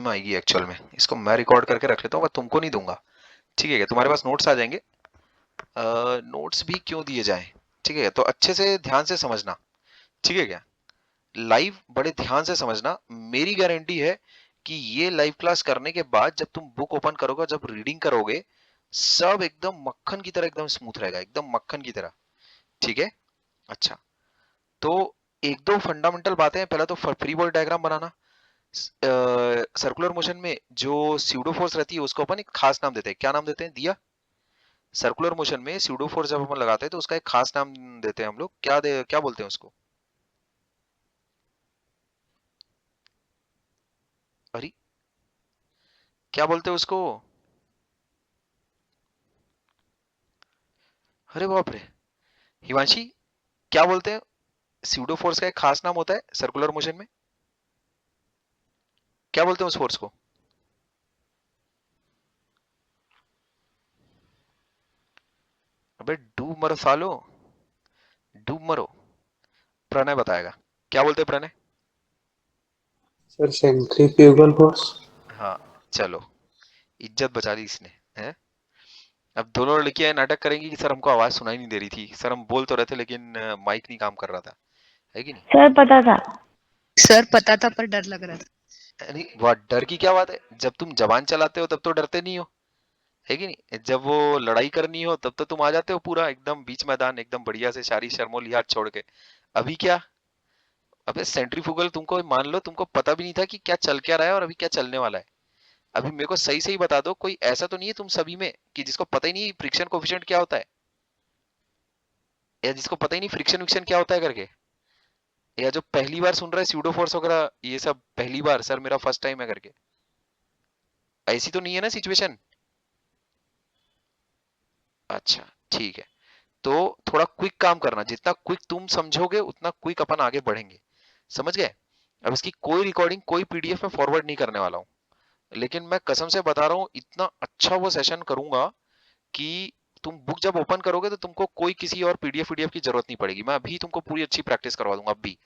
में आएगी एक्चुअल में। इसको मैं रिकॉर्ड करके रख लेता हूँ, मैं तुमको नहीं दूंगा। ठीक है क्या? तुम्हारे पास नोट्स आ जाएंगे। नोट्स भी क्यों दिए जाएं? ठीक है, तो अच्छे से ध्यान से समझना। ठीक है क्या? लाइव बड़े ध्यान से समझना। मेरी गारंटी है कि ये लाइव क्लास करने के बाद जब तुम बुक ओपन करोगे, जब रीडिंग करोगे, सब एकदम मक्खन की तरह एकदम स्मूथ रहेगा, एकदम मक्खन की तरह। ठीक है? अच्छा, तो एक दो फंडामेंटल बातें हैं। पहला तो फ्री बॉडी डायग्राम बनाना। सर्कुलर मोशन में जो स्यूडो फोर्स रहती है उसको अपन एक खास नाम देते हैं। क्या नाम देते हैं दिया? सर्कुलर मोशन में स्यूडो फोर्स जब अपन लगाते हैं तो उसका एक खास नाम देते हैं हम लोग। क्या बोलते हैं उसको? अरे, क्या बोलते हैं उसको? अरे बाप रे, हिमांशी, क्या बोलते हैं? स्यूडो फोर्स का एक खास नाम होता है सर्कुलर मोशन में। क्या बोलते हैं उस फोर्स को? अबे डूब मरो सालो, डूब मरो। प्रणय बताएगा। क्या बोलते हैं प्रणय? Sir centrifugal force. हाँ, चलो, इज्जत बचा ली इसने। है? अब दोनों लड़कियां नाटक करेंगी कि सर हमको आवाज सुनाई नहीं दे रही थी, सर हम बोल तो रहे थे लेकिन माइक नहीं काम कर रहा था। है कि नहीं? सर पता था। सर पता था पर डर लग रहा था। नहीं, वह डर की क्या बात है? जब तुम जबान चलाते हो तब तो डरते नहीं हो। है कि नहीं? जब वो लड़ाई करनी हो तब तो तुम आ जाते हो पूरा एकदम बीच मैदान, एकदम बढ़िया से सारी शर्मो लिहाज छोड़ के। अभी क्या? अबे सेंट्रीफ्यूगल, तुमको मान लो तुमको पता भी नहीं था कि क्या चल क्या रहा है और अभी क्या चलने वाला है। अभी मेरे को सही सही बता दो, कोई ऐसा तो नहीं है तुम सभी में कि जिसको पता ही नहीं फ्रिक्शन कोफिशिएंट क्या होता है, या जिसको पता ही नहीं फ्रिक्शन विक्शन क्या होता है करके, या जो पहली बार सुन रहा है स्यूडो फोर्स वगैरह ये सब पहली बार, सर मेरा फर्स्ट टाइम है करके। ऐसी तो नहीं है ना सिचुएशन? अच्छा, ठीक है। तो थोड़ा क्विक काम करना, जितना क्विक तुम समझोगे उतना क्विक अपन आगे बढ़ेंगे। समझ गए? अब इसकी कोई रिकॉर्डिंग, कोई पीडीएफ में फॉरवर्ड नहीं करने वाला हूँ, लेकिन मैं कसम से बता रहा हूँ इतना अच्छा वो सेशन करूंगा कि तुम बुक जब ओपन करोगे तो तुमको कोई किसी और पीडीएफ वीडीएफ की जरूरत नहीं पड़ेगी। मैं अभी तुमको पूरी अच्छी प्रैक्टिस करवा दूंगा अभी।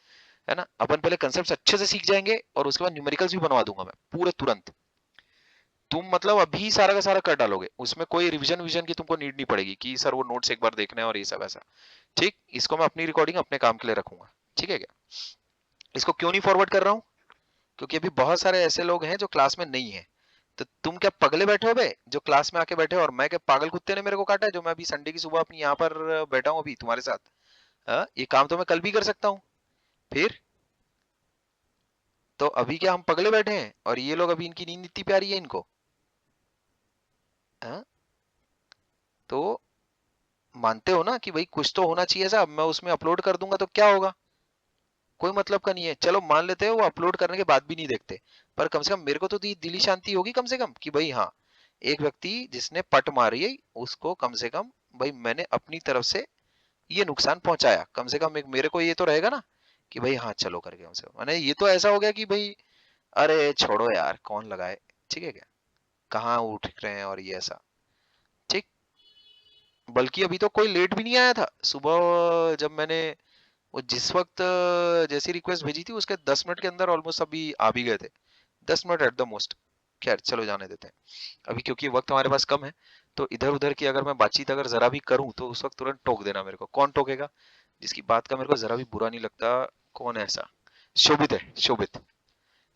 है ना? अपन पहले कंसेप्ट अच्छे से सीख जाएंगे और उसके बाद न्यूमेरिकल्स भी बनवा दूंगा मैं पूरे तुरंत। तुम मतलब अभी सारा का सारा कर डालोगे, उसमें कोई रिवीजन विजन की तुमको नीड नहीं पड़ेगी कि सर वो नोट्स एक बार देखना है और ये सब ऐसा। ठीक, इसको मैं अपनी रिकॉर्डिंग अपने काम के लिए रखूंगा। ठीक है क्या? इसको क्यों नहीं फॉरवर्ड कर रहा हूँ? क्योंकि अभी बहुत सारे ऐसे लोग हैं जो क्लास में नहीं है। तो तुम क्या पगले बैठे हो बे, जो क्लास में आके बैठे हो, और मैं क्या पागल कुत्ते ने मेरे को काटा है जो मैं अभी संडे की सुबह अपनी यहाँ पर बैठा हूँ अभी तुम्हारे साथ? हाँ, ये काम तो मैं कल भी कर सकता हूँ। फिर तो अभी क्या हम पगले बैठे हैं और ये लोग अभी, इनकी नींद इतनी प्यारी है इनको? हाँ? तो मानते हो ना कि भाई कुछ तो होना चाहिए साहब। मैं उसमें अपलोड कर दूंगा तो क्या होगा? कोई मतलब का नहीं है। चलो मान लेते हो वो अपलोड करने के बाद भी नहीं देखते, पर कम से कम मेरे को तो दिली शांति होगी कम से कम कि भाई हाँ, एक व्यक्ति जिसने पट मारी है उसको कम से कम भाई मैंने अपनी तरफ से ये नुकसान पहुंचाया। कम से कम एक मेरे को ये तो रहेगा ना कि भाई हाँ चलो करके, कम से कम मैंने, ये तो ऐसा हो गया कि भाई अरे छोड़ो यार कौन लगाए। ठीक है क्या? कहाँ उठ रहे हैं और ये ऐसा। ठीक, बल्कि अभी तो कोई लेट भी नहीं आया था सुबह जब मैंने वो जिस वक्त जैसी रिक्वेस्ट भेजी थी उसके 10 मिनट के अंदर ऑलमोस्ट सभी आ भी गए थे। 10 मिनट एट द मोस्ट। खैर चलो जाने देते हैं अभी, क्योंकि वक्त हमारे पास कम है। तो इधर उधर की अगर मैं बातचीत अगर जरा भी करूं तो उस वक्त तुरंत टोक देना मेरे को। कौन टोकेगा? जिसकी बात का मेरे को जरा भी बुरा नहीं लगता। कौन है ऐसा? शोभित है, शोभित।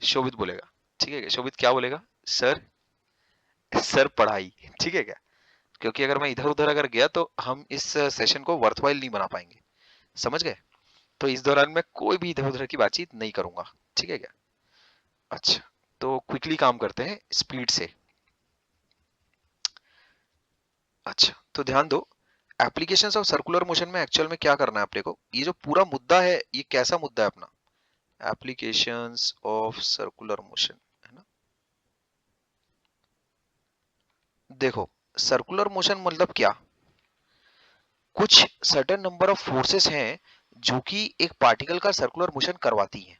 शोभित बोलेगा। ठीक है क्या? शोभित क्या बोलेगा? सर, सर पढ़ाई। ठीक है क्या? क्योंकि अगर मैं इधर उधर अगर गया तो हम इस सेशन को वर्थवाइल नहीं बना पाएंगे। समझ गए? तो इस दौरान मैं कोई भी इधर उधर की बातचीत नहीं करूंगा। ठीक है क्या? अच्छा, तो क्विकली काम करते हैं स्पीड से। अच्छा, तो ध्यान दो, एप्लीकेशंस ऑफ सर्कुलर मोशन में एक्चुअल में क्या करना है अपने को। ये जो पूरा मुद्दा है ये कैसा मुद्दा है अपना? एप्लीकेशंस ऑफ सर्कुलर मोशन, है ना? देखो, सर्कुलर मोशन मतलब क्या? कुछ सर्टेन नंबर ऑफ फोर्सेस हैं जो कि एक पार्टिकल का सर्कुलर मोशन करवाती हैं।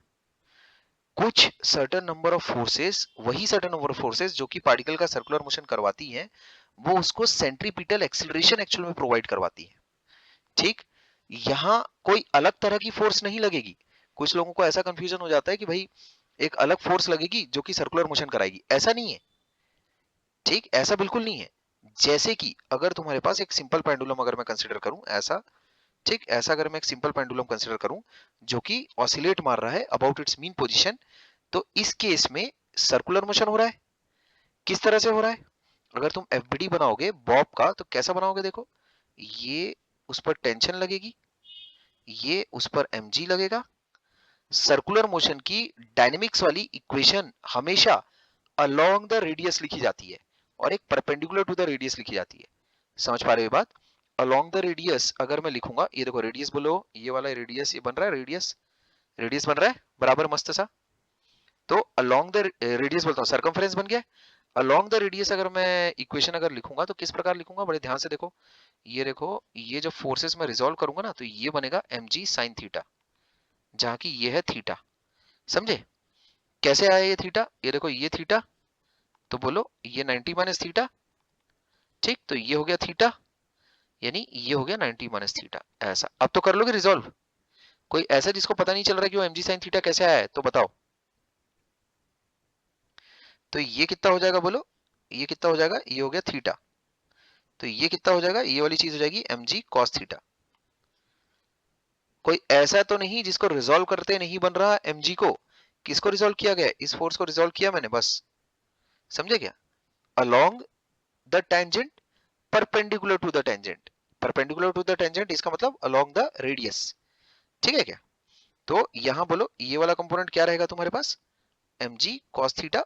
कुछ सर्टेन नंबर ऑफ फोर्सेस, वही सर्टेन नंबर ऑफ फोर्सेस जो कि पार्टिकल का सर्कुलर मोशन करवाती हैं, वो उसको सेंट्रीपिटल एक्सीलरेशन एक्चुअल में प्रोवाइड करवाती है। ठीक, यहाँ कोई अलग तरह की फोर्स नहीं लगेगी। कुछ लोगों को ऐसा कंफ्यूजन हो जाता है कि भाई एक अलग फोर्स लगेगी जो कि सर्कुलर मोशन कराएगी, ऐसा नहीं है। ठीक, ऐसा बिल्कुल नहीं है। जैसे कि अगर तुम्हारे पास एक सिंपल पेंडुलम अगर मैं कंसिडर करूं ऐसा, ठीक, ऐसा अगर मैं एक सिंपल पेंडुलम कंसिडर करूं जो कि ऑसिलेट मार रहा है अबाउट इट्स मीन पोजीशन, तो इस केस में सर्कुलर मोशन हो रहा है। किस तरह से हो रहा है? अगर तुम एफबीडी बनाओगे बॉब का तो कैसा बनाओगे? देखो, ये उस पर टेंशन लगेगी, ये उस पर mg लगेगा। सर्कुलर मोशन की डायनेमिक्स वाली इक्वेशन हमेशा अलोंग द रेडियस लिखी जाती है और एक परपेंडिकुलर टू द रेडियस लिखी जाती है। समझ पा रहे हो ये बात? अलोंग द रेडियस अगर मैं लिखूंगा, ये देखो रेडियस बोलो, ये वाला रेडियस, ये बन रहा है रेडियस, रेडियस बन रहा है बराबर मस्त सा। तो अलोंग द रेडियस बोलता हूँ, सर्कमफेरेंस बन गया। अलोंग द रेडियस अगर मैं इक्वेशन अगर लिखूंगा तो किस प्रकार लिखूंगा? बड़े ध्यान से देखो, ये देखो, ये जो फोर्सेस मैं रिजॉल्व करूंगा ना, तो ये बनेगा mg sin थीटा, जहां की ये है थीटा। समझे कैसे आया ये थीटा? ये देखो ये थीटा, तो बोलो ये 90 माइनस थीटा। ठीक, तो ये हो गया थीटा, यानी ये हो गया 90 माइनस थीटा। ऐसा अब तो कर लोगे रिजॉल्व। कोई ऐसा जिसको पता नहीं चल रहा कि वो mg sin थीटा कैसे आया है तो बताओ। तो ये कितना हो जाएगा बोलो? ये कितना हो जाएगा? ये हो गया थीटा। तो ये कितना हो जाएगा? ये वाली चीज हो जाएगी mg cos थीटा। कोई ऐसा तो नहीं जिसको रिजॉल्व करते नहीं बन रहा mg को? किसको रिजॉल्व किया गया? इस फोर्स को रिजॉल्व किया मैंने, बस। समझे क्या? Along the tangent perpendicular to the tangent. Perpendicular to the tangent इसका मतलब अलोंग द रेडियस। ठीक है क्या? तो यहां बोलो ये वाला कंपोनेंट क्या रहेगा तुम्हारे पास? mg cos थीटा,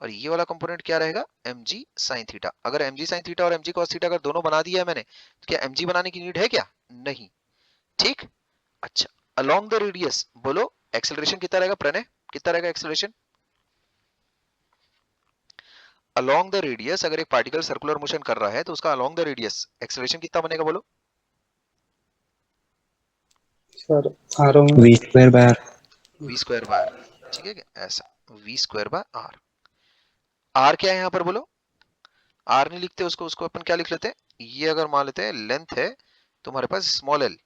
और ये वाला कंपोनेंट क्या रहेगा? mg sin theta. अगर mg sin थीटा और mg cos थीटा अगर दोनों बना दिया है मैंने, तो क्या mg बनाने की नीड है क्या? नहीं। ठीक, अच्छा, अलोंग द रेडियस बोलो एक्सेलरेशन कितना रहेगा? प्रणय, कितना रहेगा एक्सेलरेशन? अलोंग द रेडियस अगर एक पार्टिकल सर्कुलर मोशन कर रहा है तो उसका अलोंग द रेडियस एक्सेलरेशन कितना बनेगा बोलो? Sir R V square by R. v square by R. ठीक है क्या? ऐसा v square by R. R क्या है यहाँ पर बोलो? आर नहीं लिखते उसको, उसको अपन क्या लिख लेते हैं? ये अगर मान लेते हैं लेंथ है तुम्हारे पास स्मॉल एल,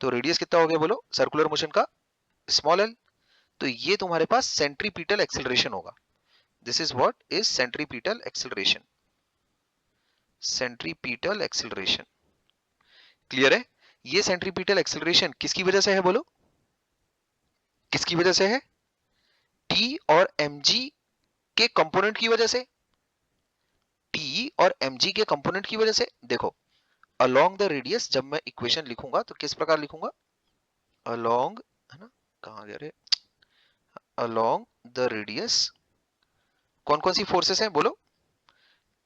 तो रेडियस कितना हो गया बोलो सर्कुलर मोशन का? Small L. तो ये तुम्हारे पास सेंट्रीपिटल एक्सेलरेशन होगा। This is what is centripetal acceleration. Centripetal acceleration clear है? ये सेंट्रीपिटल एक्सेलरेशन किसकी वजह से है बोलो? किसकी वजह से है? टी और mg के कंपोनेंट की वजह से। टी और mg के कंपोनेंट की वजह से। देखो, अलोंग द रेडियस जब मैं इक्वेशन लिखूंगा तो किस प्रकार लिखूंगा? अलोंग, है ना, कहां गया रे? अलोंग द रेडियस कौन कौन सी फोर्सेस हैं बोलो?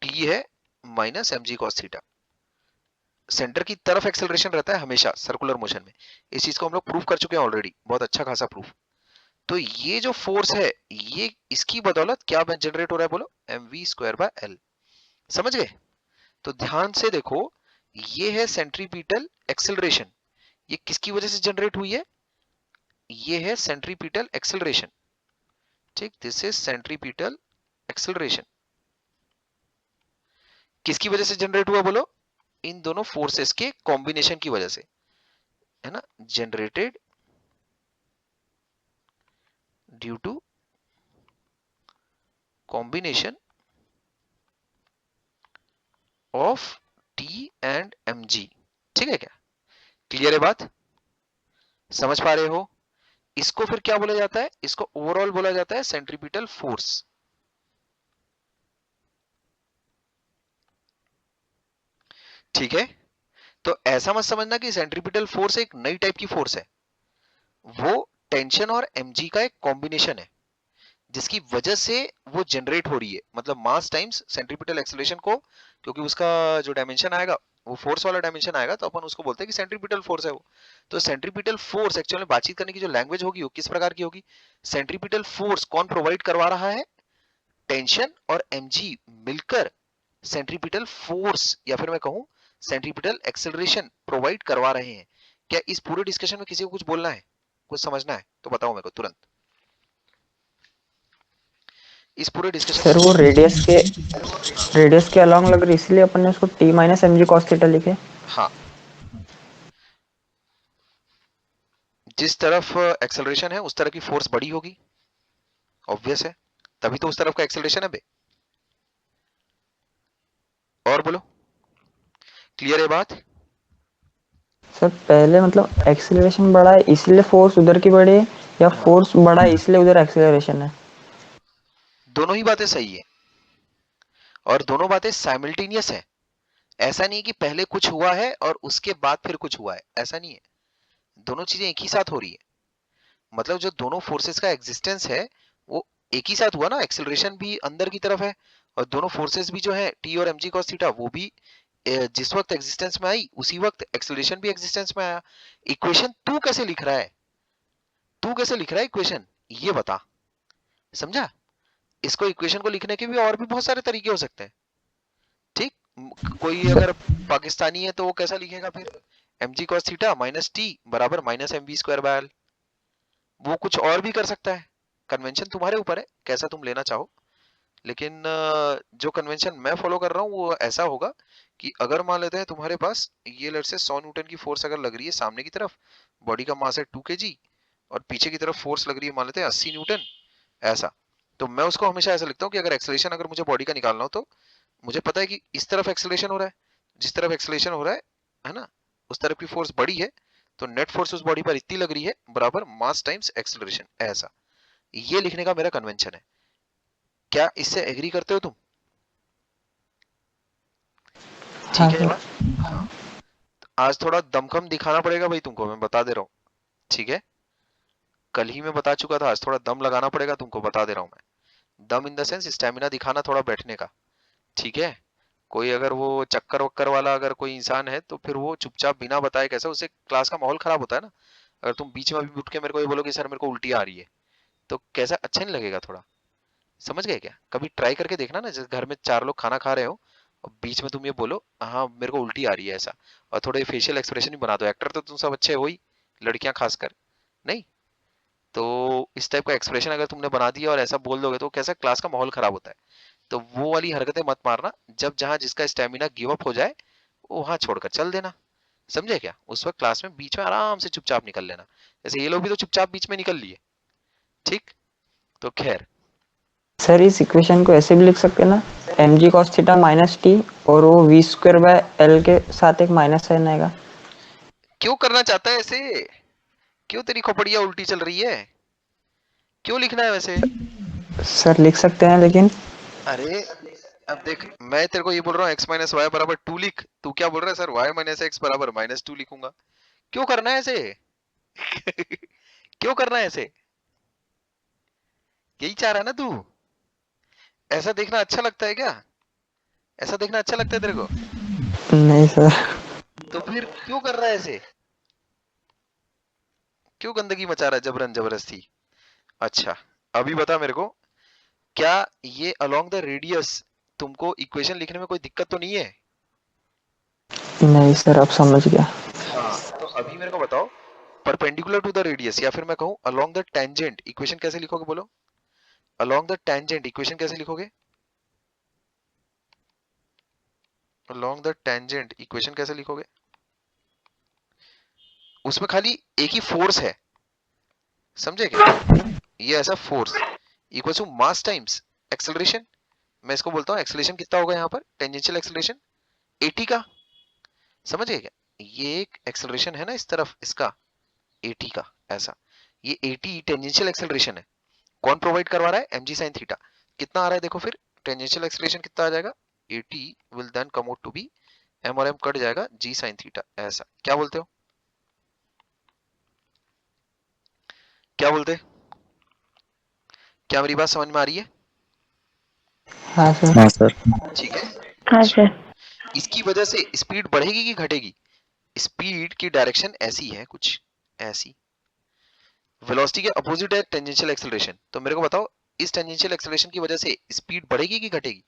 टी है minus mg cos theta. Centre की तरफ एक्सेलरेशन रहता है हमेशा सर्कुलर मोशन में। इस चीज को हम लोग प्रूव कर चुके हैं ऑलरेडी, बहुत अच्छा खासा प्रूफ। तो ये जो फोर्स है, ये इसकी बदौलत क्या जनरेट हो रहा है बोलो? mv square by L. समझ गए? तो ध्यान से देखो, ये है सेंट्रीपिटल एक्सेलरेशन। ये किसकी वजह से जनरेट हुई है? ये है सेंट्रीपिटल एक्सेलरेशन। ठीक, दिस इज सेंट्रीपिटल एक्सेलरेशन। किसकी वजह से जनरेट हुआ बोलो? इन दोनों फोर्सेस के कॉम्बिनेशन की वजह से, है ना, generated due to combination of T and mg। ठीक है क्या? क्लियर है बात? समझ पा रहे हो? इसको फिर क्या बोला जाता है? इसको ओवरऑल बोला जाता है सेंट्रीपिटल फोर्स। ठीक है, तो ऐसा मत समझना कि सेंट्रीपिटल फोर्स एक नई टाइप की फोर्स है। वो टेंशन और mg का एक कॉम्बिनेशन है जिसकी वजह से वो जनरेट हो रही है। मतलब मास टाइम्स सेंट्रीपिटल एक्सेलरेशन को, क्योंकि उसका जो डायमेंशन आएगा वो फोर्स वाला डायमेंशन आएगा, तो अपन उसको बोलते हैं कि सेंट्रीपिटल फोर्स है वो। तो सेंट्रीपिटल फोर्स एक्चुअली बातचीत करने की जो लैंग्वेज होगी वो किस प्रकार की होगी? सेंट्रीपिटल फोर्स कौन प्रोवाइड करवा रहा है? टेंशन और mg मिलकर सेंट्रीपिटल फोर्स, या फिर मैं कहूं सेंट्रीपिटल एक्सेलरेशन प्रोवाइड करवा रहे हैं। क्या इस पूरे डिस्कशन में किसी को कुछ बोलना है, कुछ समझना है तो बताओ मेरे को तुरंत। इस पूरे डिस्कशन सर वो रेडियस के अलोंग लग रही, इसलिए अपन ने उसको T minus mg cos theta लिखे। हाँ, जिस तरफ एक्सेलरेशन है उस तरह की फोर्स बड़ी होगी। ऑब्वियस है, तभी तो उस तरफ का एक्सेलरेशन है बे। और बोलो, क्लियर है बात? सर पहले मतलब एक्सीलरेशन बढ़ा है इसलिए फोर्स उधर की बढ़ी है, या फोर्स बढ़ा है इसलिए उधर एक्सीलरेशन है? दोनों ही बातें सही है और दोनों बातें साइमल्टेनियस है। ऐसा नहीं है कि पहले कुछ हुआ है और उसके बाद फिर कुछ हुआ है, ऐसा नहीं है। दोनों चीजें एक ही साथ हो रही है। मतलब जो दोनों फोर्सेस का एग्जिस्टेंस है वो एक ही साथ हुआ ना। एक्सेलरेशन भी अंदर की तरफ है और दोनों फोर्सेस भी जो है टी और mg cos थीटा वो भी जिस वक्त एग्जिस्टेंस में आई उसी वक्त एक्सेलरेशन भी एग्जिस्टेंस में आया। इक्वेशन तू कैसे लिख रहा है, तू कैसे लिख रहा है इक्वेशन, ये बता। समझा? इसको इक्वेशन को लिखने के भी और भी बहुत सारे तरीके हो सकते हैं। ठीक, कोई सर अगर पाकिस्तानी है तो वो कैसा लिखेगा फिर, mg cos theta minus T बराबर minus mv square by L. वो कुछ और भी कर सकता है। कन्वेंशन तुम्हारे ऊपर है कैसा तुम लेना चाहो, लेकिन जो कन्वेंशन मैं फॉलो कर रहा हूँ वो ऐसा होगा कि अगर मान लेते हैं तुम्हारे पास ये लेट से 100 न्यूटन की फोर्स अगर लग रही है सामने की तरफ, बॉडी का मास है 2 kg और पीछे की तरफ फोर्स लग रही है मान लेते हैं 80 न्यूटन, ऐसा। तो मैं उसको हमेशा ऐसा लिखता हूँ कि अगर एक्सेलरेशन अगर मुझे बॉडी का निकालना हो तो मुझे पता है कि इस तरफ एक्सेलरेशन हो रहा है, जिस तरफ एक्सेलरेशन हो रहा है ना, उस तरफ की फोर्स बड़ी है, तो नेट फोर्स उस बॉडी पर इतनी लग रही है बराबर मास टाइम्स एक्सेलरेशन, ऐसा। ये लिखने का मेरा कन्वेंशन है। क्या इससे एग्री करते हो तुम? हाँ ठीक है ये सर। बात? हाँ। आज थोड़ा दमखम दिखाना पड़ेगा भाई तुमको, मैं बता दे रहा हूँ। ठीक है, कल ही मैं बता चुका था, आज थोड़ा दम लगाना पड़ेगा तुमको, बता दे रहा हूँ मैं। दम इन द सेंस स्टेमिना दिखाना थोड़ा बैठने का। ठीक है, कोई अगर वो चक्कर वक्कर वाला अगर कोई इंसान है तो फिर वो चुपचाप बिना बताए कैसे, उससे क्लास का माहौल खराब होता है ना। अगर तुम बीच में अभी उठ के मेरे को ये बोलो कि सर मेरे को उल्टी आ रही है, तो कैसा अच्छा नहीं लगेगा थोड़ा। समझ गए क्या? कभी ट्राई करके देखना ना, जैसे घर में 4 लोग खाना खा रहे हो और बीच में तुम ये बोलो हाँ मेरे को उल्टी आ रही है ऐसा, और थोड़े फेशियल एक्सप्रेशन भी बना दो। एक्टर तो तुम सब अच्छे हो ही, लड़कियां खासकर नहीं। तो इस टाइप का एक्सप्रेशन अगर तुमने बना दिया और ऐसा बोल दोगे तो कैसा क्लास का माहौल खराब होता है। तो वो वाली हरकतें मत मारना। जब जहां जिसका स्टेमिना गिव अप हो जाए वो वहां छोड़कर चल देना। समझे क्या? उस वक्त क्लास में बीच में आराम से चुपचाप निकल लेना, जैसे ये लोग भी तो चुपचाप बीच में निकल लिए। ठीक, तो खैर। सर इस इक्वेशन को ऐसे भी लिख सकते हैं ना, mg cos theta minus T, और वो v स्क्वायर बाय एल के साथ एक माइनस साइन आएगा। क्यों करना चाहता है ऐसे? क्यों तेरी खोपड़िया उल्टी चल रही है? क्यों लिखना है वैसे? सर लिख सकते हैं लेकिन। अरे अब देख, मैं तेरे को ये बोल रहा हूँ x माइनस वाई बराबर 2 लिख, तू क्या बोल रहा है सर y माइनस एक्स बराबर माइनस 2 लिखूंगा। क्यों करना है ऐसे? क्यों करना है ऐसे? यही चाह रहा है ना तू? ऐसा देखना अच्छा लगता है क्या? ऐसा देखना अच्छा लगता है तेरे को? नहीं सर। तो फिर क्यों कर रहा है ऐसे? क्यों गंदगी मचा रहा है जबरन जबरदस्ती? अच्छा, अभी बता मेरे को, क्या ये अलोंग द रेडियस तुमको इक्वेशन लिखने में कोई दिक्कत तो नहीं है? नहीं सर, अब समझ गया। हाँ, तो अभी मेरे को बताओ, परपेंडिकुलर टू द रेडियस या फिर मैं कहूं अलोंग द टेंजेंट इक्वेशन कैसे लिखोगे? बोलो, अलोंग द टेंजेंट इक्वेशन कैसे लिखोगे? अलोंग द टेंजेंट इक्वेशन कैसे लिखोगे? उसमें खाली एक ही फोर्स है, समझे क्या? ये ऐसा force equal to mass times acceleration. मैं इसको बोलता हूँ एक्सेलरेशन कितना होगा यहाँ पर, टेंजेंशियल एक्सेलरेशन 80 का। समझ गए क्या? ये एक एक्सेलरेशन है ना इस तरफ इसका 80 का, ऐसा। ये 80 टेंजेंशियल एक्सेलरेशन है। कौन प्रोवाइड करवा रहा है? mg sin theta. कितना आ रहा है देखो फिर, टेंजेंशियल एक्सेलरेशन कितना आ जाएगा? 80 will then come out to be m और m कट जाएगा g sin थीटा, ऐसा। क्या बोलते हो? क्या बोलते? क्या मेरी बात समझ में आ रही है? हाँ सर। हाँ सर। ठीक है। हाँ अच्छा, सर। इसकी वजह से स्पीड बढ़ेगी कि घटेगी? स्पीड की डायरेक्शन ऐसी है कुछ, ऐसी। वेलोसिटी के अपोजिट है टेंजेंशियल एक्सेलरेशन, तो मेरे को बताओ इस टेंजेंशियल एक्सेलरेशन की वजह से स्पीड बढ़ेगी कि घटेगी?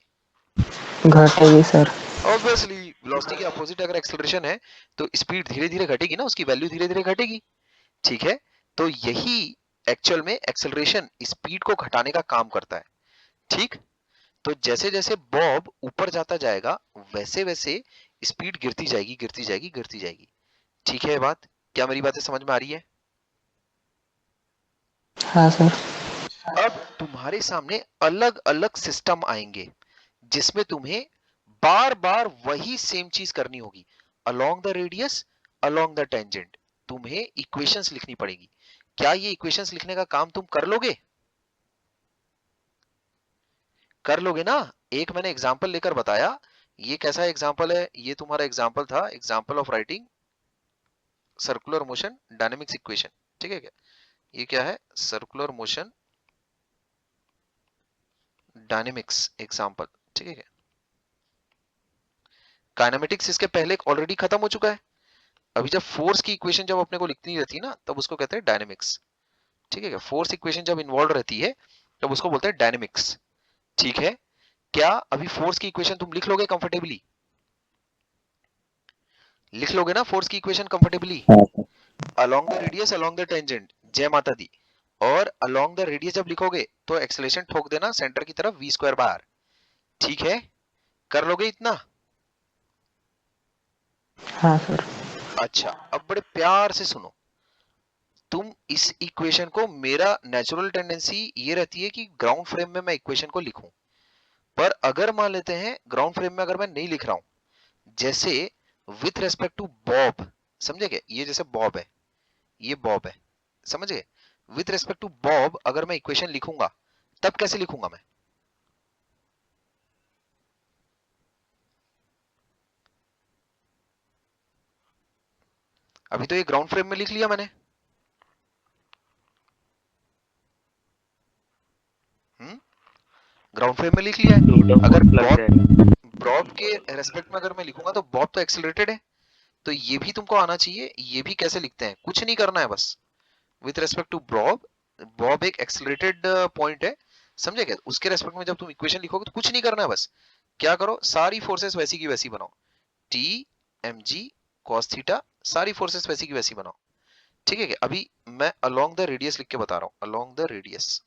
घटेगी सर। ऑब्वियसली, वेलोसिटी के अपोजिट अगर एक्सेलरेशन है तो स्पीड धीरे धीरे घटेगी ना, उसकी वैल्यू धीरे धीरे घटेगी। ठीक है, तो यही एक्चुअल में एक्सेलरेशन स्पीड को घटाने का काम करता है। ठीक, तो जैसे जैसे बॉब ऊपर जाता जाएगा वैसे वैसे स्पीड गिरती जाएगी गिरती जाएगी गिरती जाएगी। ठीक है ये बात? क्या मेरी बातें समझ में आ रही है? हाँ सर। अब तुम्हारे सामने अलग अलग सिस्टम आएंगे जिसमें तुम्हें बार बार वही सेम चीज करनी होगी। Along the radius, along the tangent तुम्हें इक्वेशंस लिखनी पड़ेगी। क्या ये इक्वेशंस लिखने का काम तुम कर लोगे? कर लोगे ना? एक मैंने एग्जांपल लेकर बताया। ये कैसा एग्जांपल है? ये तुम्हारा एग्जांपल था, example of writing circular motion dynamics equation. ठीक है क्या? ये क्या है? Circular motion dynamics example. ठीक है क्या? काइनेमेटिक्स इसके पहले ऑलरेडी खत्म हो चुका है। अभी जब फोर्स की इक्वेशन जब अपने को लिखनी रहती है ना, तब उसको कहते हैं डायनेमिक्स। ठीक है क्या? फोर्स इक्वेशन जब इन्वॉल्व रहती है तब उसको बोलते हैं डायनेमिक्स। ठीक है? क्या अभी फोर्स की इक्वेशन तुम लिख लोगे कंफर्टेबली? लिख लोगे ना फोर्स की equation comfortably? Along the radius, along the tangent, जय माता दी। और अलोंग द रेडियस जब लिखोगे तो एक्सेलरेशन ठोक देना सेंटर की तरफ v स्क्वायर बार। ठीक है? कर लोगे इतना? हाँ सर। अच्छा, अब बड़े प्यार से सुनो। तुम इस इक्वेशन को, मेरा नेचुरल टेंडेंसी ये रहती है कि ग्राउंड फ्रेम में मैं इक्वेशन को लिखूं, पर अगर मान लेते हैं ग्राउंड फ्रेम में अगर मैं नहीं लिख रहा हूं, जैसे विथ रेस्पेक्ट टू बॉब, समझे क्या? ये जैसे बॉब है, ये बॉब है, समझ गए? विथ रेस्पेक्ट टू बॉब अगर मैं इक्वेशन लिखूंगा तब कैसे लिखूंगा मैं? अभी तो ये ग्राउंड फ्रेम में लिख लिया मैंने। ग्राउंड फ्रेम में लिख लिया है। अगर बॉब के रेस्पेक्ट में अगर मैं लिखूंगा तो बॉब तो एक्सेलरेटेड है, तो ये भी तुमको आना चाहिए। ये भी कैसे लिखते हैं? कुछ नहीं करना है, बस with respect to Bob, Bob एक एक्सेलरेटेड पॉइंट है, समझे क्या? उसके रेस्पेक्ट में जब तुम इक्वेशन लिखोगे तो कुछ नहीं करना है, बस क्या करो, सारी फोर्सेस वैसी की वैसी बनाओ। T M G cos theta, सारी फोर्सेस वैसी की वैसी बनाओ। ठीक है क्या? अभी मैं अलोंग द रेडियस लिख के बता रहा हूं, अलोंग द रेडियस।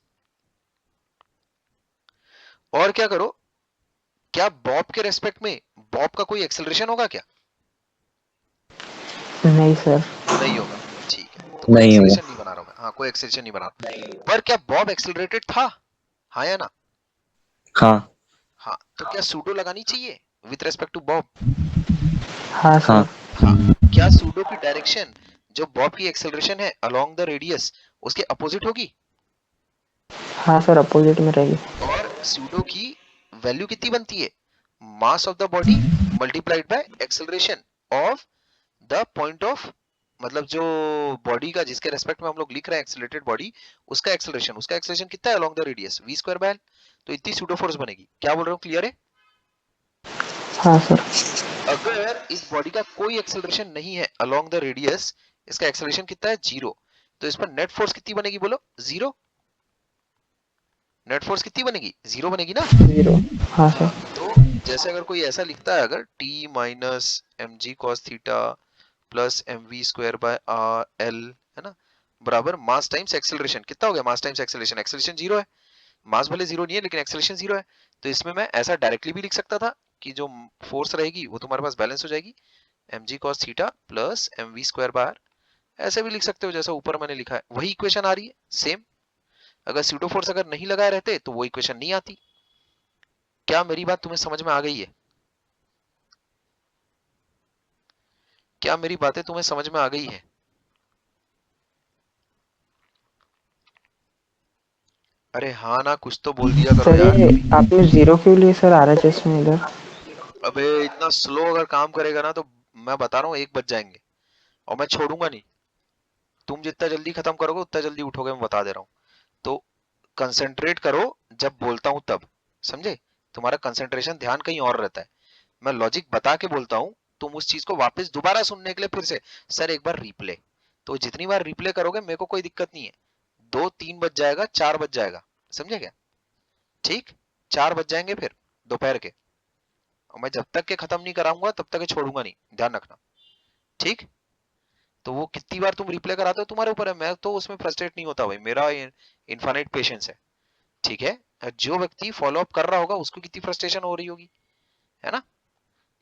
और क्या करो, क्या बॉब के रेस्पेक्ट में बॉब का कोई एक्सेलरेशन होगा क्या? नहीं सर। नहीं होगा। ठीक है, तो कोई एक्सेलरेशन नहीं बना रहा हूं मैं। हाँ, कोई एक्सेलरेशन नहीं बना रहा। पर क्या बॉब एक्सेलरेटेड था? हाँ या ना? हाँ हाँ, तो क्या सूडो लगानी चाहिए विथ रेस्पेक्ट टू बॉब? हाँ हाँ सर। हाँ। क्या सूडो की डायरेक्शन जो बॉब की एक्सेलरेशन है अलोंग द रेडियस उसके अपोजिट होगी? हाँ सर, अपोजिट में रहेगी। और सूडो की वैल्यू कितनी बनती है? Mass of the body multiplied by acceleration of the point of, मतलब जो बॉडी का जिसके रेस्पेक्ट में हम लोग लिख रहे हैं एक्सेलरेटेड बॉडी, उसका एक्सेलरेशन कितना है along the radius? v square bye l। तो इतनी सूडो फोर्स बनेगी। क्या बोल रहा हूँ, क्लियर है? हाँ सर। अगर इस बॉडी का कोई एक्सेलरेशन नहीं है अलोंग द रेडियस, इसका एक्सेलरेशन कितना है? 0। तो इस पर नेट फोर्स कितनी बनेगी? बोलो 0। नेट फोर्स कितनी बनेगी? 0 बनेगी ना? 0। हाँ हाँ, सर। तो जैसे अगर कोई ऐसा लिखता है, अगर t minus M G cos theta plus M V square by R L, है ना, बराबर मास टाइम्स एक्सेलरेशन। कितना हो गया? मास टाइम्स एक्सेलरेशन। एक्सेलरेशन 0 है, मास भले 0 नहीं है लेकिन एक्सेलरेशन 0 है। तो इसमें मैं ऐसा डायरेक्टली भी लिख सकता था कि जो फोर्स रहेगी वो तुम्हारे पास बैलेंस हो जाएगी, M G cos theta plus M V square by R. ऐसे भी लिख सकते हो जैसा ऊपर मैंने लिखा है, वही इक्वेशन आ रही है सेम। अगर सूडो फोर्स अगर नहीं लगाए रहते तो वो इक्वेशन नहीं आती। क्या मेरी बात तुम्हें समझ में आ गई है? क्या मेरी बातें तुम्हें समझ में आ गई है? अरे हाँ ना, कुछ तो बोल दिया करो सर यार ये कभी। आपने 0 क्यों लिए सर RHS में इधर? अबे इतना स्लो अगर काम करेगा ना तो मैं बता रहा हूँ 1 बज जाएंगे और मैं छोड़ूंगा नहीं। तुम जितना जल्दी खत्म करोगे उतना जल्दी उठोगे, मैं बता दे रहा हूँ। तो कंसंट्रेट करो जब बोलता हूँ तब, समझे? तुम्हारा कंसंट्रेशन ध्यान कहीं और रहता है। मैं लॉजिक बता के बोलता हूँ, तुम उस चीज को वापस दोबारा सुनने के लिए फिर से, सर एक बार रिप्ले। तो जितनी बार रिप्ले करोगे मेरे को कोई दिक्कत नहीं है। 2-3 बज जाएगा, 4 बज जाएगा, समझे क्या? ठीक, 4 बज जाएंगे फिर दोपहर के, और मैं जब तक के खत्म नहीं कराऊंगा तब तक के छोड़ूंगा नहीं, ध्यान रखना। ठीक? तो वो कितनी बार तुम रिप्ले कराते हो तुम्हारे ऊपर है, मैं तो उसमें फ्रस्ट्रेट नहीं होता भाई, मेरा इनफाइनाइट पेशेंस है। ठीक है? जो व्यक्ति फॉलो अप कर रहा होगा उसको कितनी फ्रस्ट्रेशन हो रही होगी, है ना?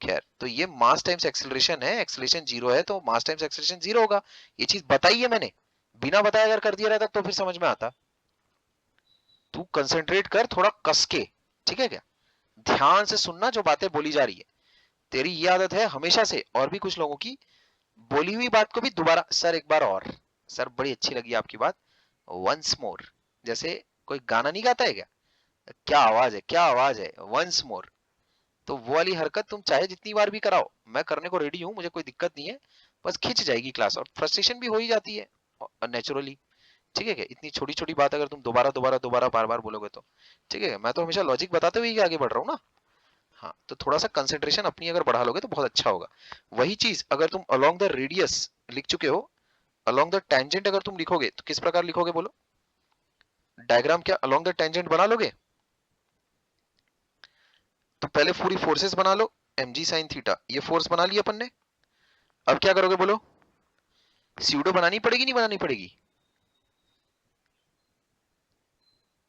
खैर, तो ये मास टाइम्स एक्सेलरेशन है, एक्सेलरेशन 0 है तो मास टाइम्स एक्सेलरेशन 0 होगा। ये चीज बताई है मैंने, बिना बताए अगर कर दिया रहता तो फिर समझ में आता। तू कंसंट्रेट कर थोड़ा कस के, ठीक है क्या, ध्यान से सुनना जो बातें बोली जा रही है। तेरी ये आदत है हमेशा से, और भी कुछ लोगों की, बोली हुई बात को भी दोबारा, सर एक बार और, सर बड़ी अच्छी लगी आपकी बात, वंस मोर, जैसे कोई गाना नहीं गाता है क्या, क्या आवाज है, क्या आवाज है, वंस मोर। तो वो वाली हरकत तुम चाहे जितनी बार भी कराओ, मैं करने को रेडी हूँ, मुझे कोई दिक्कत नहीं है, बस खिंच जाएगी क्लास और फ्रस्ट्रेशन भी हो ही जाती है नेचुरली, ठीक है क्या। इतनी छोटी छोटी बात अगर तुम दोबारा दोबारा दोबारा बार बार बोलोगे तो, ठीक है, मैं तो हमेशा लॉजिक बताते हुए ही आगे बढ़ रहा हूँ ना। हाँ, तो थोड़ा सा कंसंट्रेशन अपनी अगर बढ़ा लोगे तो बहुत अच्छा होगा। वही चीज अगर तुम अलोंग द रेडियस लिख चुके हो, अलोंग द टेंजेंट अगर तुम लिखोगे तो किस प्रकार लिखोगे बोलो, डायग्राम क्या अलोंग द टेंजेंट बना लोगे? तो पहले पूरी फोर्सेस बना लो, mg sin थीटा, ये फोर्स बना ली अपन ने। अब क्या करोगे बोलो, स्यूडो बनानी पड़ेगी नहीं बनानी पड़ेगी?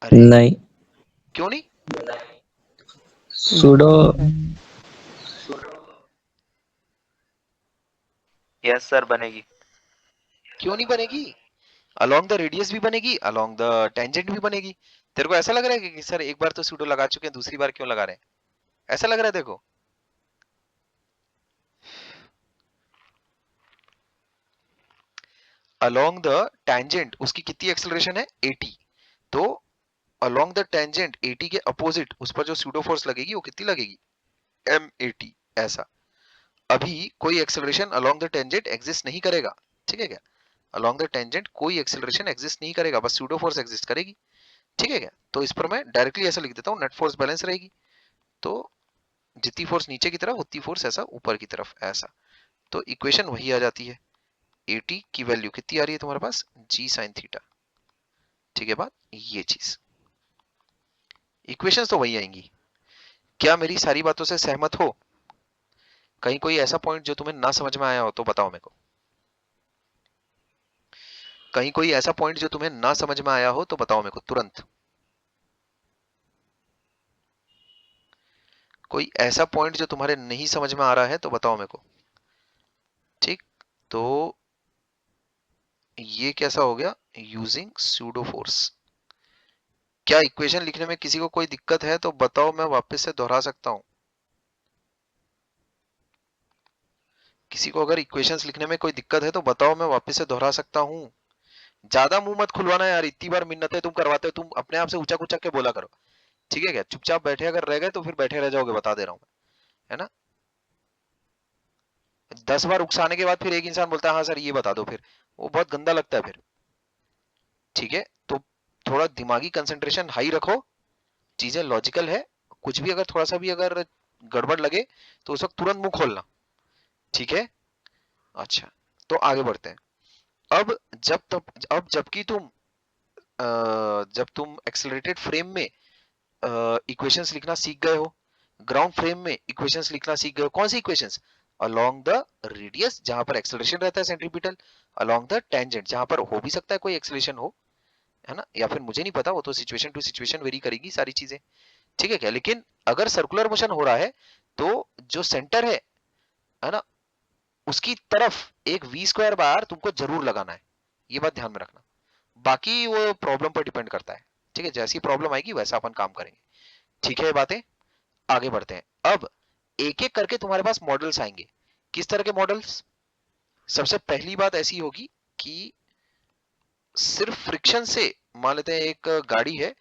अरे नहीं, क्यों नहीं? सूडो। यस सर बनेगी। क्यों नहीं बनेगी? अलोंग द रेडियस भी बनेगी, अलोंग द टेंजेंट भी बनेगी। तेरे को ऐसा लग रहा है कि सर एक बार तो स्यूडो लगा चुके हैं, दूसरी बार क्यों लगा रहे हैं, ऐसा लग रहा है? देखो अलोंग द टेंजेंट उसकी कितनी एक्सेलरेशन है, 80, तो अलोंग द टेंजेंट 80 के अपोजिट उस पर जो स्यूडो फोर्स लगेगी वो कितनी लगेगी, m80, ऐसा। अभी कोई acceleration along the tangent exist नहीं करेगा, ठीक है क्या, अलोंग द टेंजेंट कोई एक्सेलरेशन एग्जिस्ट नहीं करेगा, बस स्यूडो फोर्स एग्जिस्ट करेगी, ठीक है क्या। तो इस पर मैं डायरेक्टली ऐसा लिख देता हूँ, नेट फोर्स बैलेंस रहेगी, तो जितनी फोर्स नीचे की तरफ उतनी फोर्स ऐसा ऊपर की तरफ, ऐसा। तो इक्वेशन वही आ जाती है, 80 की वैल्यू कितनी आ रही है तुम्हारे पास, g sin थीटा, ठीक है बात, ये चीज इक्वेशंस तो वही आएंगी। क्या मेरी सारी बातों से सहमत हो? कहीं कोई ऐसा पॉइंट जो तुम्हें ना समझ में आया हो तो बताओ मेरे को, कहीं कोई ऐसा पॉइंट जो तुम्हें ना समझ में आया हो तो बताओ मेरे को तुरंत। कोई ऐसा पॉइंट जो तुम्हारे नहीं समझ में आ रहा है तो बताओ मेरे को, ठीक। तो ये कैसा हो गया, यूजिंग स्यूडो फोर्स। क्या इक्वेशन लिखने में किसी को कोई दिक्कत है तो बताओ, मैं वापस से दोहरा सकता हूं। किसी को अगर इक्वेशंस लिखने में कोई दिक्कत है तो बताओ, मैं वापस से दोहरा सकता हूं। ज्यादा मुंह मत खुलवाना यार, इतनी बार मिन्नतें तुम करवाते हो, तुम अपने आप से ऊंचा ऊंचा के बोला करो, ठीक है क्या। चुपचाप बैठे अगर रह गए तो फिर बैठे रह जाओगे, बता दे रहा हूं मैं, है ना। 10 बार उकसाने के बाद फिर एक इंसान बोलता है हाँ सर ये बता दो, फिर वो बहुत गंदा लगता है फिर, ठीक है। तो थोड़ा दिमागी कंसंट्रेशन हाई रखो, चीजें लॉजिकल है, कुछ भी अगर थोड़ा सा भी अगर गड़बड़ लगे तो उस वक्त तुरंत मुंह खोलना, ठीक है। अच्छा, तो आगे बढ़ते हैं। अब जबकि तुम जब तुम एक्सेलरेटेड फ्रेम में इक्वेशंस लिखना सीख गए हो, ग्राउंड फ्रेम में इक्वेशंस लिखना सीख गए हो, कौन सी इक्वेशंस, अलोंग द रेडियस जहां पर एक्सेलरेशन रहता है सेंट्रीपिटल, अलोंग द टेंजेंट जहां पर हो भी सकता है कोई एक्सेलरेशन हो, है ना, या फिर मुझे नहीं पता, वो तो सिचुएशन टू सिचुएशन वेरी करेगी सारी चीजें, ठीक है क्या। लेकिन अगर सर्कुलर मोशन हो रहा है तो जो सेंटर है ना, उसकी तरफ एक वी स्क्वायर बार तुमको जरूर लगाना है, ये बात ध्यान में रखना। बाकी वो प्रॉब्लम पर डिपेंड करता है, ठीक है, जैसी प्रॉब्लम आएगी वैसा अपन काम करेंगे, ठीक है। ये बातें आगे बढ़ते हैं। अब एक एक करके तुम्हारे पास मॉडल्स आएंगे। किस तरह के मॉडल्स? सबसे पहली बात ऐसी होगी कि सिर्फ फ्रिक्शन से, मान लेते हैं एक गाड़ी है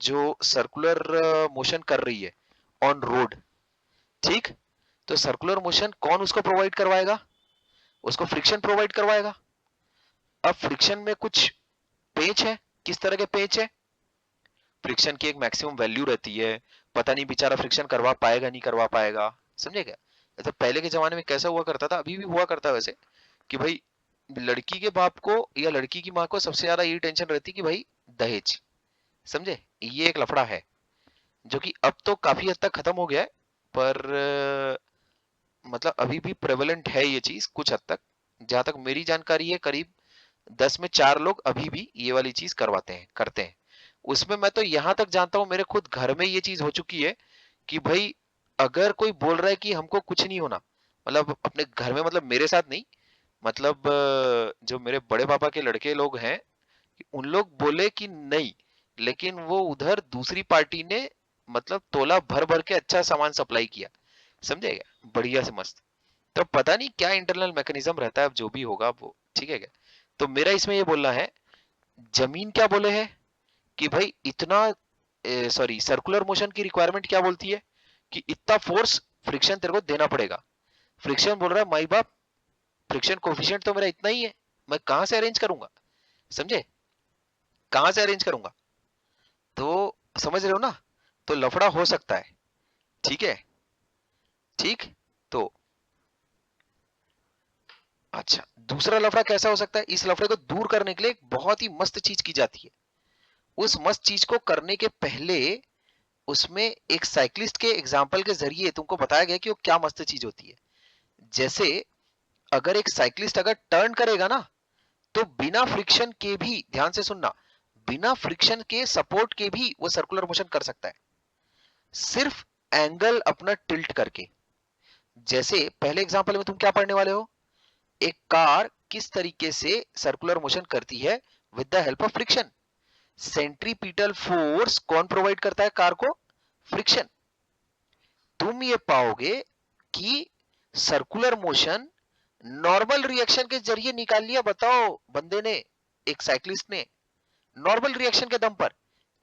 जो सर्कुलर मोशन कर रही है ऑन रोड, ठीक, तो सर्कुलर मोशन कौन उसको प्रोवाइड करवाएगा, उसको फ्रिक्शन प्रोवाइड करवाएगा। अब फ्रिक्शन में कुछ पेच है, किस तरह के पेच है, फ्रिक्शन की एक मैक्सिमम वैल्यू रहती है, पता नहीं बेचारा फ्रिक्शन करवा पाएगा नहीं करवा पाएगा, समझे क्या। तो पहले के जमाने में कैसा हुआ करता था, अभी भी हुआ करता है वैसे, कि भाई लड़की के बाप को या लड़की की माँ को सबसे ज्यादा ये टेंशन रहती कि भाई दहेज, समझे, ये एक लफड़ा है जो कि अब तो काफी हद तक खत्म हो गया है, पर मतलब अभी भी प्रेवलेंट है ये चीज कुछ हद तक। जहां तक मेरी जानकारी है करीब 10 में 4 लोग अभी भी ये वाली चीज करवाते हैं, करते हैं। उसमें मैं तो यहां तक जानता हूं, मेरे खुद घर में ये चीज हो चुकी है कि भाई अगर कोई बोल रहा है कि हमको कुछ नहीं होना, मतलब अपने घर में, मतलब मेरे साथ नहीं, मतलब जो मेरे बड़े पापा के लड़के लोग हैं, उन लोग बोले कि नहीं, लेकिन वो उधर दूसरी पार्टी ने मतलब तोला भर भर के अच्छा सामान सप्लाई किया, समझे क्या, बढ़िया से मस्त। तो पता नहीं क्या इंटरनल मैकेनिज्म रहता है, अब जो भी होगा वो ठीक है क्या। तो मेरा इसमें ये बोलना है, जमीन क्या बोले है कि भाई इतना, सॉरी सर्कुलर मोशन की रिक्वायरमेंट क्या बोलती है कि इतना फोर्स फ्रिक्शन तेरे को देना पड़ेगा। फ्रिक्शन बोल रहा है माई बाप, फ्रिक्शन कोफिशिएंट तो मेरा इतना ही है, मैं कहां से अरेंज करूंगा, समझे, कहां से अरेंज करूंगा। तो समझ रहे हो ना, तो लफड़ा हो सकता है, ठीक है, ठीक। तो अच्छा, दूसरा लफड़ा कैसा हो सकता है, इस लफड़े को दूर करने के लिए एक बहुत ही मस्त चीज की जाती है। उस मस्त चीज को करने के पहले उसमें एक साइक्लिस्ट के एग्जाम्पल के जरिए तुमको बताया गया कि वो क्या मस्त चीज होती है। जैसे अगर एक साइक्लिस्ट अगर टर्न करेगा ना, तो बिना फ्रिक्शन के भी, ध्यान से सुनना, बिना फ्रिक्शन के सपोर्ट के भी वो सर्कुलर मोशन कर सकता है, सिर्फ एंगल अपना टिल्ट करके। जैसे पहले एग्जांपल में तुम क्या पढ़ने वाले हो, एक कार किस तरीके से सर्कुलर मोशन करती है with the help of friction. Centripetal force कौन प्रोवाइड करता है कार को, फ्रिक्शन। तुम ये पाओगे कि सर्कुलर मोशन नॉर्मल रिएक्शन के जरिए निकाल लिया, बताओ बंदे ने, एक साइक्लिस्ट ने, नॉर्मल रिएक्शन के दम पर।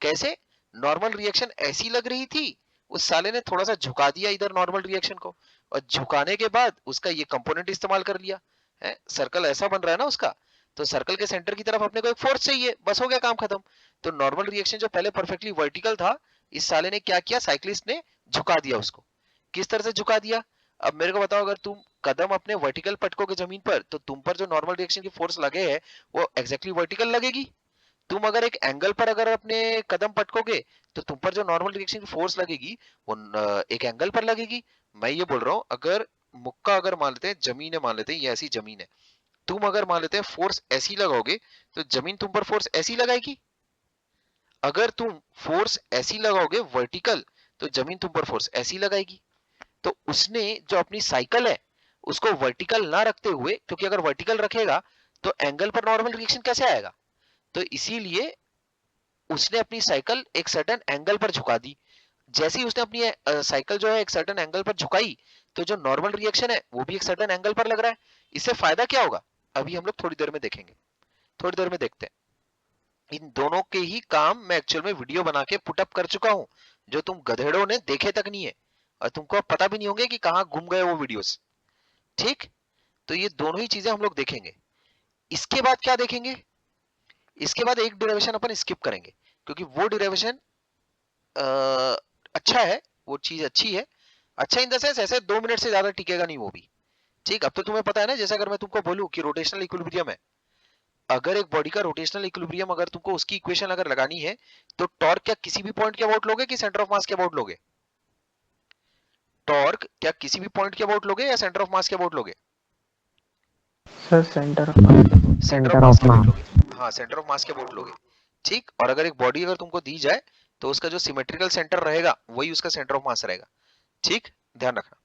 कैसे, नॉर्मल रिएक्शन ऐसी लग रही थी, उस साले ने थोड़ा सा झुका दिया इधर नॉर्मल रिएक्शन को, और झुकाने के बाद उसका ये कंपोनेंट इस्तेमाल कर लिया है, सर्कल ऐसा बन रहा है ना उसका, तो सर्कल के सेंटर की तरफ अपने को एक फोर्स चाहिए, बस हो गया काम खत्म। तो नॉर्मल रिएक्शन जो पहले परफेक्टली वर्टिकल था, इस साले ने क्या किया, साइक्लिस्ट ने झुका दिया उसको। किस तरह से झुका दिया, अब मेरे को बताओ, अगर तुम कदम अपने वर्टिकल पटकोगे जमीन पर, तो तुम पर जो नॉर्मल रिएक्शन की फोर्स लगे है वो एग्जैक्टली वर्टिकल लगेगी। तुम अगर एक एंगल पर अगर अपने कदम पटकोगे, तो तुम पर जो नॉर्मल रिएक्शन की फोर्स लगेगी वो एक एंगल पर लगेगी। मैं ये बोल रहा हूँ, अगर मुक्का अगर मान लेते हैं, जमीन है मान लेते हैं, ये ऐसी जमीन है, तुम अगर मान लेते हैं फोर्स ऐसी लगाओगे, तो जमीन तुम पर फोर्स ऐसी लगाएगी। अगर तुम फोर्स ऐसी लगाओगे वर्टिकल, तो जमीन तुम पर फोर्स ऐसी लगाएगी। तो उसने जो अपनी साइकिल है उसको वर्टिकल ना रखते हुए, क्योंकि अगर वर्टिकल रखेगा तो एंगल पर नॉर्मल रिएक्शन कैसे आएगा, तो इसीलिए उसने अपनी साइकिल एक सर्टेन एंगल पर झुका दी। जैसे ही उसने अपनी साइकिल जो है एक सर्टेन एंगल पर झुकाई, तो जो नॉर्मल रिएक्शन है वो भी एक सर्टेन एंगल पर लग रहा है। इससे फायदा क्या होगा, अभी हम लोग थोड़ी देर में देखेंगे, थोड़ी देर में देखते हैं। इन दोनों के ही काम मैं एक्चुअल में वीडियो बना के पुटअप कर चुका हूं, जो तुम गधेड़ों ने देखे तक नहीं है, और तुमको अब पता भी नहीं होंगे कि कहां घूम गए वो वीडियोस, ठीक। तो ये दोनों ही चीजें हम लोग देखेंगे। इसके बाद क्या देखेंगे, इसके बाद एक डेरिवेशन अपन स्किप करेंगे, क्योंकि वो डेरिवेशन अच्छा है, वो चीज अच्छी है। अच्छा इन द सेंस ऐसे 2 मिनट से ज्यादा टिकेगा नहीं वो भी, ठीक। अब तो तुम्हें पता है ना, जैसे अगर मैं तुमको बोलूं कि रोटेशनल इक्विलिब्रियम है, अगर एक बॉडी का रोटेशनल इक्विलिब्रियम अगर तुमको उसकी इक्वेशन अगर लगानी है, तो टॉर्क क्या किसी भी पॉइंट के अबाउट लोगे कि सेंटर ऑफ मास के अबाउट लोगे, टॉर्क क्या किसी भी पॉइंट के अबाउट लोगे या सेंटर ऑफ मास के अबाउट लोगे, sir centre centre of mass के अबाउट लोगे, हाँ सेंटर ऑफ मास के अबाउट लोगे, ठीक। और अगर एक बॉडी अगर तुमको दी जाए, तो उसका जो सिमेट्रिकल सेंटर रहेगा वही उसका सेंटर ऑफ मास रहेगा, ठीक, ध्यान रखना।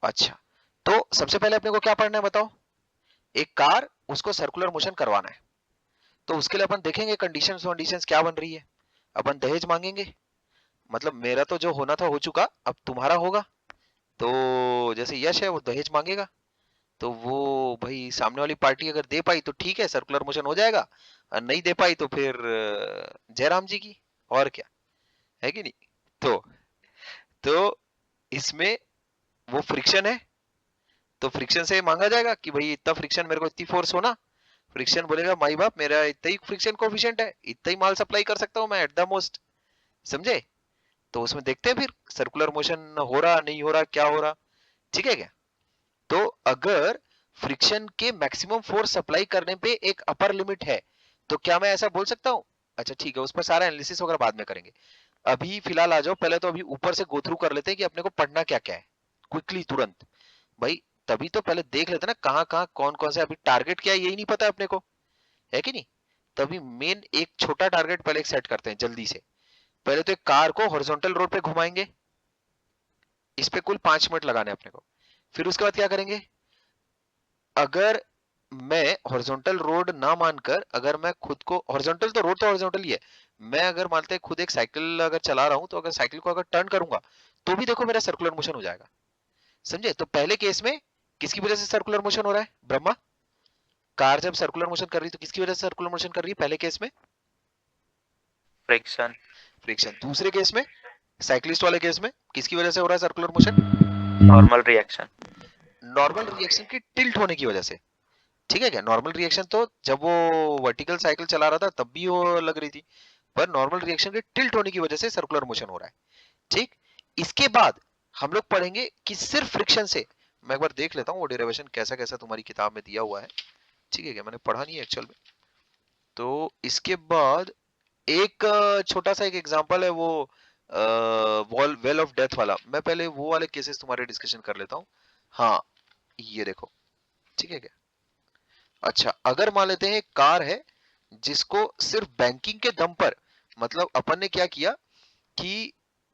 अच्छा, तो सबसे पहले अपने को क्या पढ़ना है बताओ, एक कार उसको सर्कुलर मोशन करवाना है, तो उसके लिए अपन देखेंगे कंडीशंस कंडीशंस क्या बन रही है। अपन दहेज मांगेंगे, मतलब मेरा तो जो होना था हो चुका, अब तुम्हारा होगा। तो जैसे यश है वो दहेज मांगेगा, तो वो भाई सामने वाली पार्टी अगर दे पाई तो ठीक है, सर्कुलर मोशन हो जाएगा, और नहीं दे पाई तो फिर जयराम जी की, और क्या है कि नहीं। तो इसमें वो फ्रिक्शन है, तो फ्रिक्शन से मांगा जाएगा कि भाई इतना फ्रिक्शन मेरे को, इतनी फोर्स हो ना, फ्रिक्शन बोलेगा माई बाप मेरा इतना ही फ्रिक्शन कोफिशिएंट है, इतना ही माल सप्लाई कर सकता हूं मैं एट द मोस्ट, समझे। तो उसमें देखते हैं फिर सर्कुलर मोशन हो रहा नहीं हो रहा क्या हो रहा, ठीक है क्या। तो अगर फ्रिक्शन के मैक्सिमम फोर्स सप्लाई करने पे एक अपर लिमिट है, तो क्या मैं ऐसा बोल सकता हूं, अच्छा ठीक है, उस पर सारा एनालिसिस वगैरह बाद में करेंगे। अभी फिलहाल आ जाओ, पहले तो अभी ऊपर से गो थ्रू कर लेते हैं कि अपने को पढ़ना क्या क्या है, क्विकली तुरंत भाई। तभी तो पहले देख लेते ना कहाँ कहाँ कौन कौन से, अभी टारगेट क्या है यही नहीं पता अपने को, है कि नहीं। तभी मेन एक छोटा टारगेट पहले सेट करते हैं जल्दी से। पहले तो एक कार को हॉरिजॉन्टल रोड पे घुमाएंगे, इस पे कुल 5 मिनट लगाने अपने को। फिर उसके बाद क्या करेंगे, अगर मैं हॉरिजॉन्टल रोड ना मानकर अगर मैं खुद को हॉरिजॉन्टल तो रोड तो हॉरिजॉन्टल ही है, मैं अगर मानते हैं खुद एक साइकिल अगर चला रहा हूं तो अगर साइकिल को अगर टर्न करूंगा तो भी देखो मेरा सर्कुलर मोशन हो जाएगा। समझे? तो पहले केस में किसकी वजह से सर्कुलर मोशन हो रहा है? ब्रह्मा। कार जब सर्कुलर मोशन कर रही तो किसकी वजह से सर्कुलर मोशन कर रही है? पहले केस में फ्रिक्शन। फ्रिक्शन। दूसरे केस में साइक्लिस्ट वाले केस में किसकी वजह से हो रहा है circular motion? Normal reaction. Normal reaction की टिल्ट होने की वजह से। ठीक है क्या? नॉर्मल रिएक्शन तो जब वो वर्टिकल साइकिल चला रहा था तब भी वो लग रही थी, पर नॉर्मल रिएक्शन के टिल्ट होने की वजह से सर्कुलर मोशन हो रहा है। ठीक, इसके बाद हम लोग पढ़ेंगे कि सिर्फ फ्रिक्शन से, मैं एक बार देख लेता हूँ वो डेरिवेशन कैसा कैसा तुम्हारी किताब में दिया हुआ है। ठीक है क्या? मैंने पढ़ा नहीं है एक्चुअल में। तो इसके बाद एक छोटा सा एक एग्जांपल है वो वॉल वेल ऑफ डेथ वाला, मैं पहले वो वाले केसेस तुम्हारे डिस्कशन कर लेता हूँ। हाँ, ये देखो। ठीक है क्या? अच्छा, अगर मान लेते हैं कार है जिसको सिर्फ बैंकिंग के दम पर, मतलब अपन ने क्या किया कि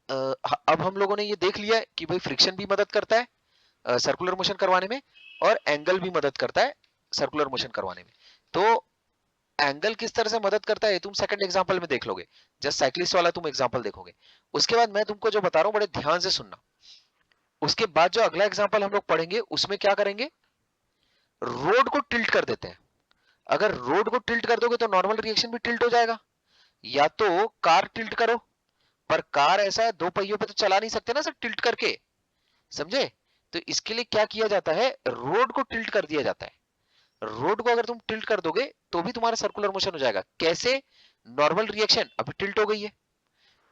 अब हम लोगों ने ये देख लिया है कि भाई फ्रिक्शन भी मदद करता है सर्कुलर मोशन करवाने में और एंगल भी मदद करता है सर्कुलर मोशन करवाने में। तो एंगल किस तरह से मदद करता है तुम सेकंड एग्जांपल में देख लोगे, जस्ट साइक्लिस्ट वाला तुम एग्जांपल देखोगे। उसके बाद मैं तुमको जो बता रहा हूं बड़े ध्यान से सुनना। उसके बाद जो अगला एग्जांपल हम लोग पढ़ेंगे उसमें क्या करेंगे, रोड को टिल्ट कर देते हैं। अगर रोड को टिल्ट कर दोगे तो नॉर्मल रिएक्शन भी टिल्ट हो जाएगा। या तो कार टिल्ट करो, पर कार ऐसा है दो पहियों पे तो चला नहीं सकते ना सर टिल्ट करके, समझे? तो इसके लिए क्या किया जाता है, रोड को टिल्ट कर दिया जाता है। रोड को अगर तुम टिल्ट कर दोगे तो भी तुम्हारा सर्कुलर मोशन हो जाएगा। कैसे? नॉर्मल रिएक्शन अभी टिल्ट हो गई है।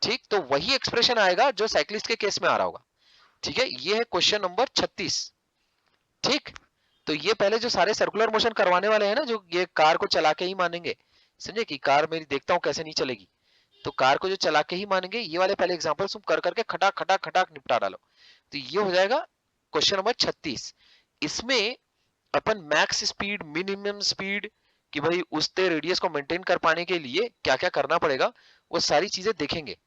ठीक, तो वही एक्सप्रेशन आएगा जो साइक्लिस्ट के केस में आ रहा होगा। ठीक है, ये है क्वेश्चन नंबर 36। ठीक, तो ये पहले जो सारे सर्कुलर मोशन करवाने वाले हैं ना, जो ये कार को चला के ही मानेंगे, समझे कि कार मेरी देखता हूं कैसे नहीं चलेगी, तो कार को जो चला के ही मानेंगे, ये वाले पहले एग्जांपल तुम कर करके खटाक खटाक खटाक निपटा डालो। तो ये हो जाएगा क्वेश्चन नंबर 36। इसमें अपन मैक्स स्पीड, मिनिमम स्पीड, कि भाई उसते रेडियस को मेंटेन कर पाने के लिए क्या क्या करना पड़ेगा, वो सारी चीजें देखेंगे।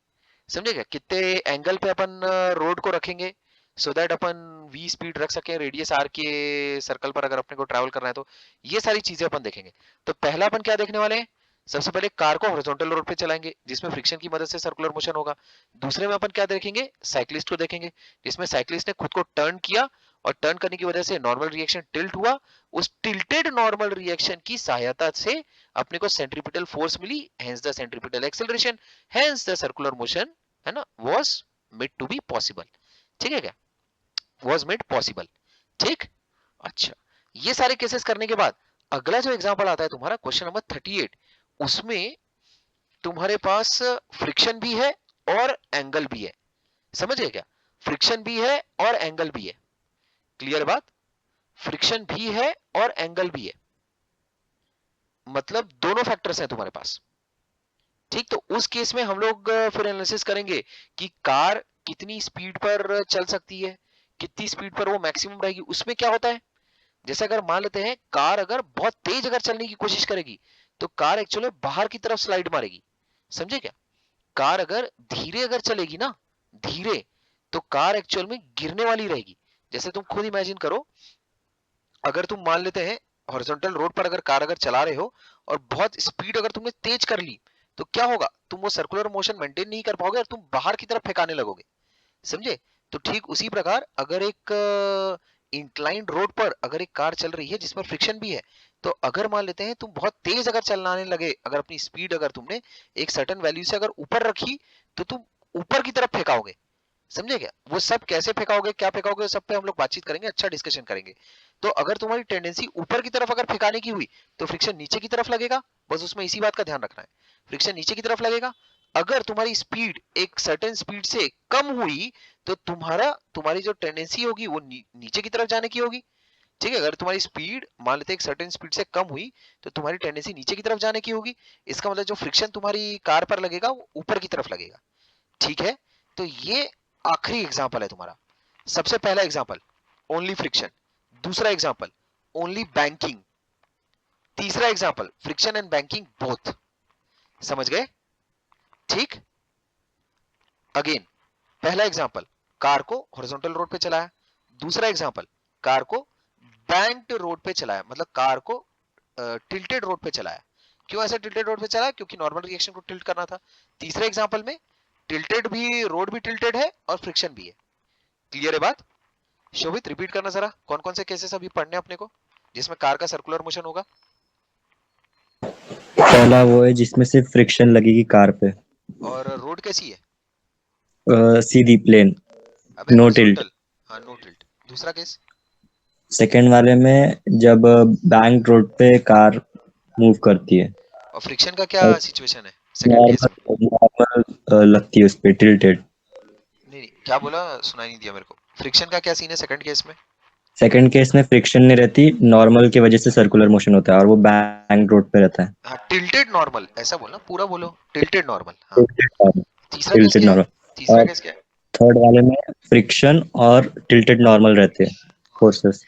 समझे क्या? कितने एंगल पे अपन रोड को रखेंगे so that upon v speed रख सके रेडियस r के सर्कल पर अगर अपने को ट्रैवल करना है तो ये सारी चीजें अपन देखेंगे। तो पहला अपन क्या देखने वाले हैं, सबसे पहले कार को हॉरिजॉन्टल रोड पे चलाएंगे जिसमें फ्रिक्शन की मदद से सर्कुलर मोशन होगा। दूसरे में अपन क्या देखेंगे, साइक्लिस्ट को देखेंगे जिसमें साइक्लिस्ट ने खुद को टर्न किया और टर्न करने की वजह से नॉर्मल रिएक्शन टिल्ट हुआ। उस टिल्टेड नॉर्मल रिएक्शन की सहायता से अपने को सेंट्रीपिटल फोर्स मिली, hence the centripetal acceleration, hence the circular motion, है ना, was made to be possible। ठीक है क्या? was made possible। ठीक, अच्छा, ये सारे केसेस करने के बाद अगला जो एग्जांपल आता है तुम्हारा क्वेश्चन नंबर 38, उसमें तुम्हारे पास फ्रिक्शन भी है और एंगल भी है। समझ गए क्या? फ्रिक्शन भी है और एंगल भी है। क्लियर बात? फ्रिक्शन भी है और एंगल भी है, मतलब दोनों फैक्टर्स हैं तुम्हारे पास। ठीक, तो उस केस में हम लोग फिर एनालिसिस करेंगे कि कार कितनी स्पीड पर चल सकती है, कितनी स्पीड पर वो मैक्सिमम रहेगी। उसमें क्या होता है, जैसे अगर मान लेते हैं कार अगर बहुत तेज अगर चलने की कोशिश करेगी तो कार एक्चुअली बाहर की तरफ स्लाइड मारेगी। समझे क्या? कार अगर धीरे अगर चलेगी ना, धीरे, तो कार एक्चुअल में गिरने वाली रहेगी। जैसे तुम खुद इमेजिन करो, अगर तुम मान लेते हैं हॉरिजॉन्टल रोड पर अगर कार अगर चला रहे हो और बहुत स्पीड अगर तुमने तेज कर ली तो क्या होगा, तुम वो सर्कुलर मोशन मेंटेन नहीं कर पाओगे और तुम बाहर की तरफ फेंकाने लगोगे। समझे? तो ठीक उसी प्रकार अगर एक इंक्लाइंड रोड पर अगर एक कार चल रही है जिसमें फ्रिक्शन भी है, तो अगर मान लेते हैं तुम बहुत तेज अगर चलाने लगे, अगर अपनी स्पीड अगर तुमने एक सर्टेन वैल्यू से अगर ऊपर रखी तो तुम ऊपर की तरफ फेंकाओगे। समझे क्या? वो सब कैसे फेंकाओगे, क्या फेंकाओगे, सब पे हम लोग बातचीत करेंगे, अच्छा डिस्कशन करेंगे। तो अगर तुम्हारी टेंडेंसी ऊपर की तरफ अगर फेंकाने की हुई तो फ्रिक्शन नीचे की तरफ लगेगा, बस उसमें इसी बात का ध्यान रखना है, फ्रिक्शन नीचे की तरफ लगेगा। अगर तुम्हारी स्पीड एक सर्टेन स्पीड से कम हुई तो तुम्हारी जो टेंडेंसी होगी वो नीचे की तरफ जाने की होगी। ठीक है, अगर तुम्हारी स्पीड मान लेते हैं एक सर्टेन स्पीड से कम हुई तो तुम्हारी टेंडेंसी नीचे की तरफ जाने की होगी। इसका मतलब जो फ्रिक्शन तुम्हारी कार पर लगेगा वो ऊपर की तरफ लगेगा। ठीक है, तो ये आखिरी एग्जांपल है तुम्हारा। सबसे पहला एग्जांपल ओनली फ्रिक्शन, दूसरा एग्जांपल ओनली बैंकिंग, तीसरा example friction and banking both. समझ गए? ठीक, अगेन पहला एग्जांपल कार को हॉरिजॉन्टल रोड पे चलाया, दूसरा एग्जांपल कार को बैंक्ड रोड पे चलाया, मतलब कार को टिल्टेड रोड पे चलाया। क्यों ऐसे टिल्टेड रोड पे चलाया? क्योंकि नॉर्मल रिएक्शन को टिल्ट करना था। तीसरे एग्जांपल में टिल्टेड भी, रोड भी टिल्टेड है और फ्रिक्शन भी है। क्लियर है बात? शोभित रिपीट करना जरा, कौन कौन से केसेस अभी पढ़ने अपने को जिसमें कार का सर्कुलर मोशन होगा? पहला वो है जिसमें सिर्फ फ्रिक्शन लगेगी कार पे, और रोड कैसी है? सीधी प्लेन, अबे नो टिल्ट। हॉरिजॉन्टल। हाँ, नो टिल्ट। दूसरा केस? सेकेंड वाले में जब बैंक रोड पे कार मूव करती है और फ्रिक्शन का क्या और सिचुएशन है सेकंड केस में? नॉर्मल लगती है उस पे, टिल्टेड। नहीं नहीं, क्या बोला, सुनाई नहीं दिया मेरे को। फ्रिक्शन का क्या सीन है सेकंड केस में? सेकेंड केस में फ्रिक्शन नहीं रहती, नॉर्मल की वजह से सर्कुलर मोशन होता है और वो बैंक रोड पे रहता है। हाँ, टिल्टेड नॉर्मल ऐसा बोलना, पूरा बोलो, टिल्टेड नॉर्मल। हाँ, तीसरा केस टिल्टेड क्या है? नॉर्मल। तीसरा और केस क्या है? थर्ड वाले में फ्रिक्शन और टिल्टेड नॉर्मल रहते हैं फोर्सेस,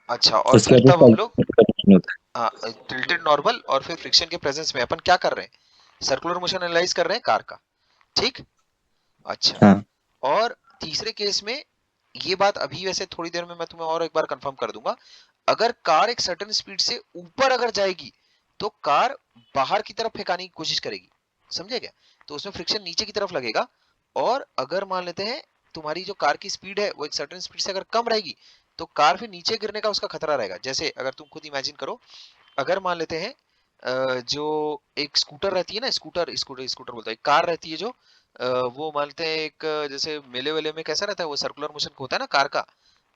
अच्छा, और उसकी फिर वजह तब हम लोग से नहीं होता टिल्टेड नॉर्मल और फिर फ्रिक्शन के प्रेजेंस में अपन क्या कर रहे हैं? सर्कुलर मोशन एनालाइज कर रहे हैं कार का। ठीक। अच्छा, है। हाँ, और तीसरे केस में ये बात अभी वैसे थोड़ी देर में मैं तुम्हें और एक बार कंफर्म कर दूंगा। अगर कार एक सर्टेन स्पीड से ऊपर अगर जाएगी तो कार बाहर की तरफ फेंकाने की कोशिश करेगी, समझे क्या? तो उसमें फ्रिक्शन नीचे की तरफ लगेगा। और अगर मान लेते हैं तुम्हारी जो कार की स्पीड है वो एक सर्टेन स्पीड से अगर कम रहेगी तो कार फिर नीचे गिरने का उसका खतरा रहेगा। जैसे अगर तुम खुद इमेजिन करो, अगर मान लेते हैं जो एक स्कूटर रहती है ना, स्कूटर स्कूटर स्कूटर बोलता है, कार रहती है जो वो मानते हैं एक जैसे मेले वेले में कैसा रहता है वो सर्कुलर मोशन होता है ना कार का,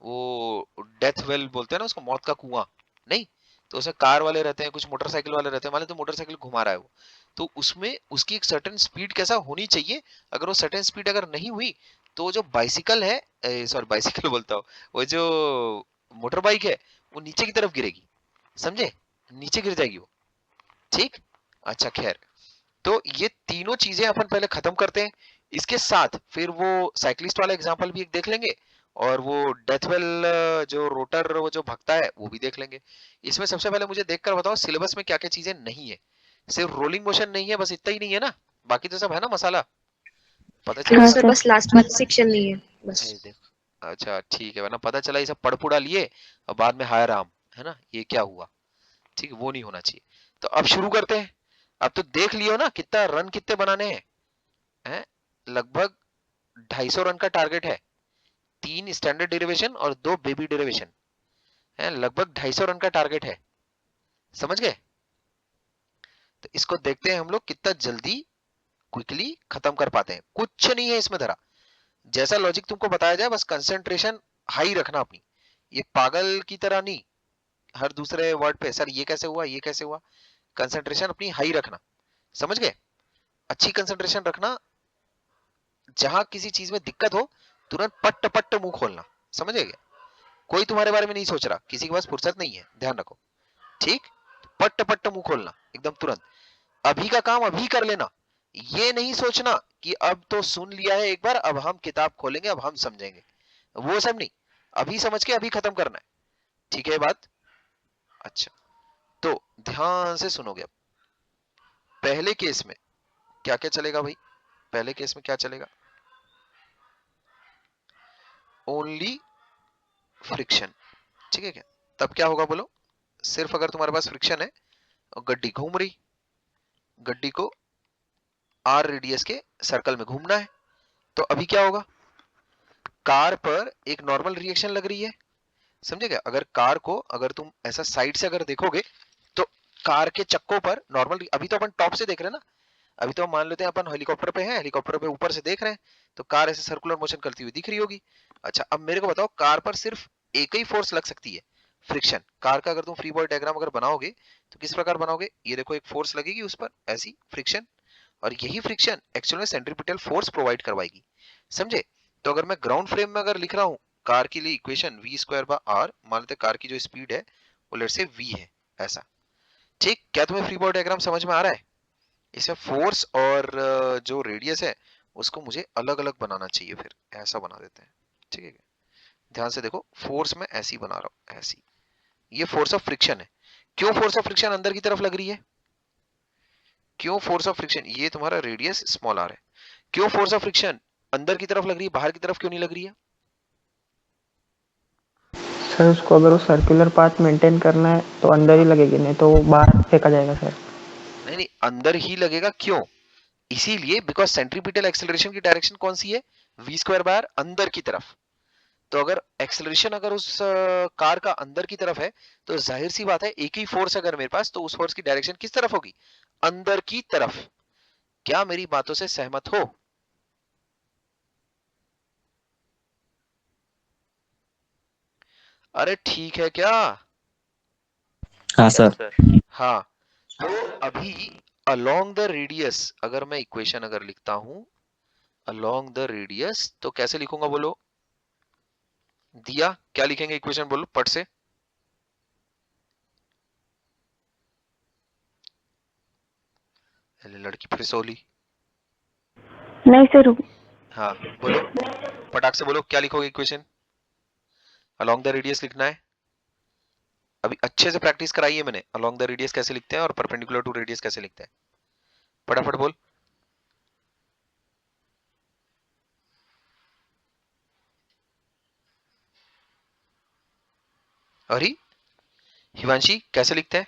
वो डेथ वेल बोलते हैं ना उसको, मौत का कुआं। नहीं, तो उसमें कार वाले रहते हैं, कुछ मोटरसाइकिल वाले रहते हैं, मान लो तो मोटरसाइकिल घुमा रहा है वो, तो उसमें उसकी एक सर्टेन स्पीड कैसा होनी चाहिए। अगर वो सर्टेन स्पीड अगर नहीं हुई तो जो बाइसिकल है, सॉरी बाइसिकल बोलता हूँ, वो जो मोटर बाइक है वो नीचे की तरफ गिरेगी, समझे? नीचे गिर जाएगी वो। ठीक। अच्छा, खैर, तो ये तीनों चीजें अपन पहले खत्म करते हैं। इसके साथ फिर वो साइक्लिस्ट वाला एग्जांपल भी एक देख लेंगे और वो डेथवेल जो रोटर वो जो भगता है वो भी देख लेंगे। इसमें सबसे पहले मुझे देखकर बताओ सिलेबस में क्या क्या चीजें नहीं है। सिर्फ रोलिंग मोशन नहीं है, बस इतना ही नहीं है ना, बाकी तो सब है ना मसाला, पता चला हाँ हाँ ये सब? Sir, sir. बस लास्ट वाला सेक्शन नहीं है बस। देख, अच्छा ठीक है, वरना पता चला ये सब पढ़ पुढ़ा लिए और बाद में हाय राम, है ना, ये क्या हुआ? ठीक है, वो नहीं होना चाहिए। तो अब शुरू करते हैं। अब तो देख लियो ना कितना रन कितने बनाने हैं, हैं? लगभग 250 रन का टारगेट है, 3 स्टैंडर्ड डेरिवेशन और 2 बेबी डेरिवेशन है, लगभग 250 रन का टारगेट है, समझ गए? तो इसको देखते हैं हम लोग कितना जल्दी क्विकली खत्म कर पाते हैं। कुछ नहीं है इसमें धरा, जैसा लॉजिक तुमको बताया जाए, बस कंसंट्रेशन हाई रखना अपनी, ये पागल की तरह नहीं हर दूसरे वर्ड पे सर ये कैसे हुआ, ये कैसे हुआ। कंसंट्रेशन अपनी हाई रखना, समझ गए? अच्छी कंसंट्रेशन रखना, जहां किसी चीज में दिक्कत हो तुरंत पट्ट पट्ट मुंह खोलना, समझ गए? कोई तुम्हारे बारे में नहीं सोच रहा, किसी के पास फुर्सत नहीं है, ध्यान रखो। ठीक। पट्ट पट्ट मुंह खोलना एकदम तुरंत, अभी का काम अभी कर लेना। ये नहीं सोचना कि अब तो सुन लिया है एक बार, अब हम किताब खोलेंगे, अब हम समझेंगे, वो सब नहीं, अभी समझ के अभी खत्म करना है। ठीक है ये बात? अच्छा, तो ध्यान से सुनोगे अब। पहले केस में क्या क्या चलेगा भाई? पहले केस में क्या चलेगा? ओनली फ्रिक्शन, ठीक है क्या? तब क्या होगा बोलो? सिर्फ अगर तुम्हारे पास फ्रिक्शन है और गड्डी घूम रही, गड्डी को आर रेडियस के सर्कल में घूमना है, तो अभी क्या होगा? कार पर एक नॉर्मल रिएक्शन लग रही है, समझे क्या? अगर कार को अगर तुम ऐसा साइड से अगर देखोगे तो कार के चक्कों पर नॉर्मल, अभी तो अपन टॉप से देख रहे हैं ना, अभी तो मान लेते हैं अपन हेलीकॉप्टर पे हैं, हेलीकॉप्टर पे ऊपर से देख रहे हैं, तो कार ऐसे सर्कुलर मोशन करती हुई दिख रही होगी। अच्छा, अब मेरे को बताओ कार पर सिर्फ एक ही फोर्स लग सकती है, फ्रिक्शन। कार का अगर तुम फ्री बॉडी डायग्राम अगर बनाओगे तो किस प्रकार बनाओगे? ये देखो, एक फोर्स लगेगी उस पर ऐसी फ्रिक्शन, और यही फ्रिक्शन एक्चुअल में सेंट्रीपिटल फोर्स प्रोवाइड करवाएगी, समझे? तो अगर मैं ग्राउंड फ्रेम में अगर लिख रहा हूँ कार के लिए equation v square by R, मान लेते कार की जो स्पीड है वो लेट से v है, ऐसा। ठीक, क्या तुम्हें फ्री बॉडी डायग्राम समझ में आ रहा है? इसमें फोर्स और जो रेडियस है उसको मुझे अलग अलग बनाना चाहिए, फिर ऐसा बना देते हैं, ठीक है? ध्यान से देखो, फोर्स में ऐसी बना रहा हूं, ऐसी, ये फोर्स ऑफ फ्रिक्शन है। क्यों फोर्स ऑफ फ्रिक्शन अंदर की तरफ लग रही है? क्यों फोर्स ऑफ फ्रिक्शन, ये तुम्हारा रेडियस स्मॉल आर है, क्यों फोर्स ऑफ फ्रिक्शन अंदर की तरफ लग रही है, बाहर की तरफ क्यों नहीं लग रही है? सर उसको अगर वो सर्कुलर पाथ मेंटेन करना है तो अंदर ही लगेगी, नहीं तो वो बाहर फेंका जाएगा सर। नहीं नहीं, अंदर ही लगेगा, क्यों? इसीलिए बिकॉज सेंट्रीपिटल एक्सेलरेशन की डायरेक्शन कौन सी है? वी स्क्वायर बार अंदर की तरफ। तो अगर एक्सेलरेशन अगर उस कार का अंदर की तरफ है, तो जाहिर सी बात है एक ही फोर्स अगर मेरे पास, तो उस फोर्स की डायरेक्शन किस तरफ होगी? अंदर की तरफ। क्या मेरी बातों से सहमत हो? अरे ठीक है क्या? हाँ यस सर। सर। हाँ, तो अभी अलोंग द रेडियस अगर मैं इक्वेशन अगर लिखता हूं, अलोंग द रेडियस, तो कैसे लिखूंगा बोलो? दिया क्या लिखेंगे इक्वेशन, बोलो पट से। अरे लड़की फिर सोली। नहीं सर। हाँ बोलो, पटाख से बोलो, क्या लिखोगे इक्वेशन? अलोंग द रेडियस लिखना है। अभी अच्छे से प्रैक्टिस कराई है मैंने, अलोंग द रेडियस कैसे लिखते हैं और परपेंडिकुलर टू रेडियस कैसे लिखते हैं। फटाफट बोल। अरे हिमांशी कैसे लिखते हैं?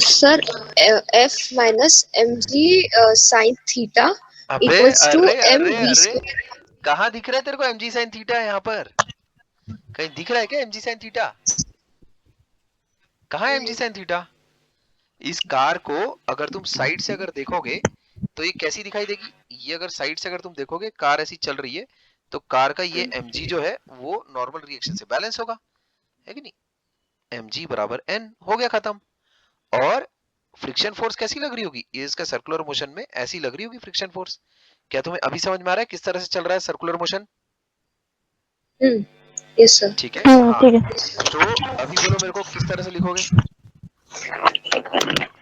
Sir F minus M G sine theta अबे इक्वल्स टू अरे एम अरे वी अरे, स्क्वायर। कहाँ दिख रहा है तेरे को mg sin थीटा? यहाँ पर कहीं दिख रहा है क्या mg sin थीटा? कहाँ है mg sin थीटा? इस कार को अगर तुम साइड से अगर देखोगे तो ये कैसी दिखाई देगी? ये अगर साइड से अगर तुम देखोगे, कार ऐसी चल रही है, तो कार का ये mg जो है वो नॉर्मल रिएक्शन से बैलेंस होगा, है कि नहीं? mg बराबर n, हो गया खत्म। और फ्रिक्शन फोर्स कैसी लग रही होगी? ये इसका सर्कुलर मोशन में ऐसी लग रही होगी फ्रिक्शन फोर्स। क्या तुम्हें अभी समझ में आ रहा है किस तरह से चल रहा है सर्कुलर मोशन? Yes sir. ठीक है, हाँ हाँ। ठीक है तो अभी बोलो मेरे को किस तरह से लिखोगे?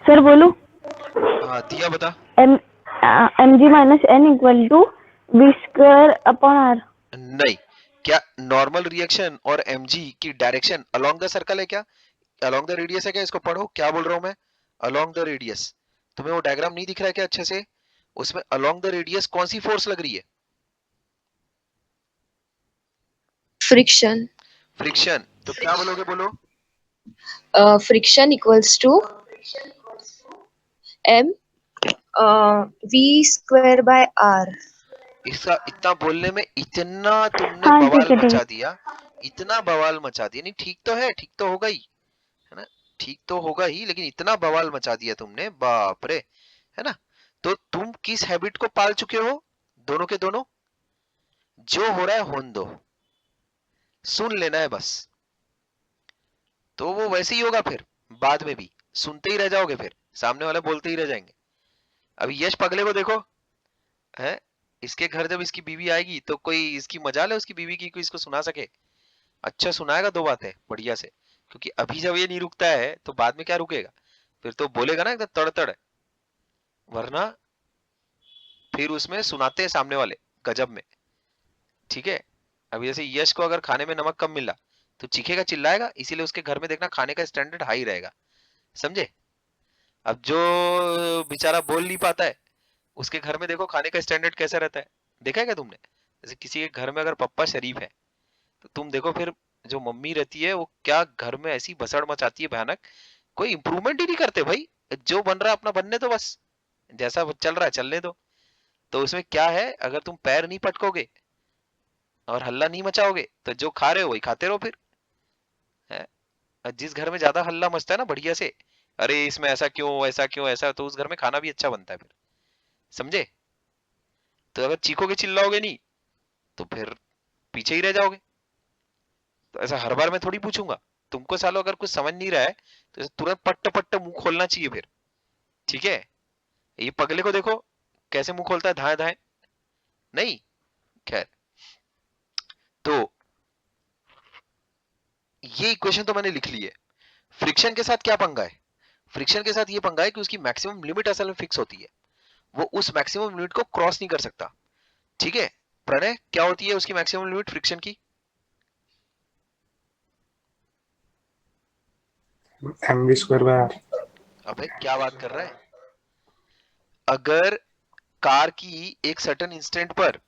सर। बोलूं? हाँ दिया बता। M M G minus N equal to B square upon R. नहीं, क्या नॉर्मल रिएक्शन और mg की डायरेक्शन अलोंग द सर्कल है क्या? अलोंग द रेडियस है क्या? इसको पढ़ो, क्या बोल रहा हूं मैं? Along the radius. तुम्हें वो डायग्राम नहीं दिख रहा है क्या अच्छे से? उसमें अलोंग द रेडियस कौन सी फोर्स लग रही है? फ्रिक्शन। फ्रिक्शन। तो क्या बोलोगे, बोलो। Friction equals to M V square by R. इसका इतना बोलने में इतना तुमने हाँ ठीक बवाल है ठीक मचा है। दिया, इतना बवाल मचा दिया। नहीं ठीक तो है, ठीक तो होगा ही, है ना? ठीक तो होगा ही, लेकिन इतना बवाल मचा दिया तुमने, बाप रे, है ना? तो तुम किस हैबिट को पाल चुके हो, दोनों के दोनों? जो हो रहा है होने दो, सुन लेना है बस। तो वो वैसे ही होगा, फिर बाद में भी सुनते ही रह जाओगे, फिर सामने वाले बोलते ही रह जाएंगे। अभी यश पगले को देखो, है, इसके घर जब इसकी बीवी आएगी तो कोई इसकी मजाल है उसकी बीवी की, कोई इसको सुना सके? अच्छा सुनाएगा दो बातें बढ़िया से, क्योंकि अभी जब ये नहीं रुकता है तो बाद में क्या रुकेगा? फिर तो बोलेगा ना एकदम तड़ तड़, वरना फिर उसमें सुनाते हैं सामने वाले गजब में। ठीक है, अभी जैसे यश को अगर खाने में नमक कम मिला तो चीखेगा चिल्लाएगा, इसीलिए उसके घर में देखना खाने का स्टैंडर्ड हाई रहेगा, समझे? अब जो बेचारा बोल नहीं पाता है, उसके घर में देखो खाने का स्टैंडर्ड कैसा रहता है, देखा है क्या तुमने? जैसे किसी के घर में अगर पप्पा शरीफ है, तो तुम देखो फिर जो मम्मी रहती है वो क्या घर में ऐसी भसड़ मचाती है भयानक। कोई इंप्रूवमेंट ही नहीं करते भाई, जो बन रहा है अपना बनने दो बस, जैसा चल रहा है चलने दो। तो उसमें क्या है, अगर तुम पैर नहीं पटकोगे और हल्ला नहीं मचाओगे तो जो खा रहे हो वही खाते रहो फिर, है? और जिस घर में ज्यादा हल्ला मचता है ना बढ़िया से, अरे इसमें ऐसा क्यों ऐसा क्यों ऐसा, तो उस घर में खाना भी अच्छा बनता है फिर, समझे? तो अगर चीखोगे चिल्लाओगे नहीं तो फिर पीछे ही रह जाओगे। तो ऐसा हर बार मैं थोड़ी पूछूंगा तुमको, सालो अगर कुछ समझ नहीं रहा है तो ऐसे तुरंत पट्ट पट्ट मुंह खोलना चाहिए फिर, ठीक है? ये पगले को देखो कैसे मुंह खोलता है, धाए धाए नहीं। खैर, तो ये इक्वेशन तो मैंने लिख ली है। फ्रिक्शन के साथ क्या पंगा है? फ्रिक्शन के साथ ये पंगा है कि उसकी मैक्सिमम लिमिट असल में फिक्स होती है, वो उस मैक्सिमम लिमिट को क्रॉस नहीं कर सकता। ठीक है प्रणय, क्या होती है उसकी मैक्सिमम लिमिट फ्रिक्शन की? M V square by R. अबे क्या बात कर रहा है? अगर कार की एक सर्टेन इंस्टेंट पर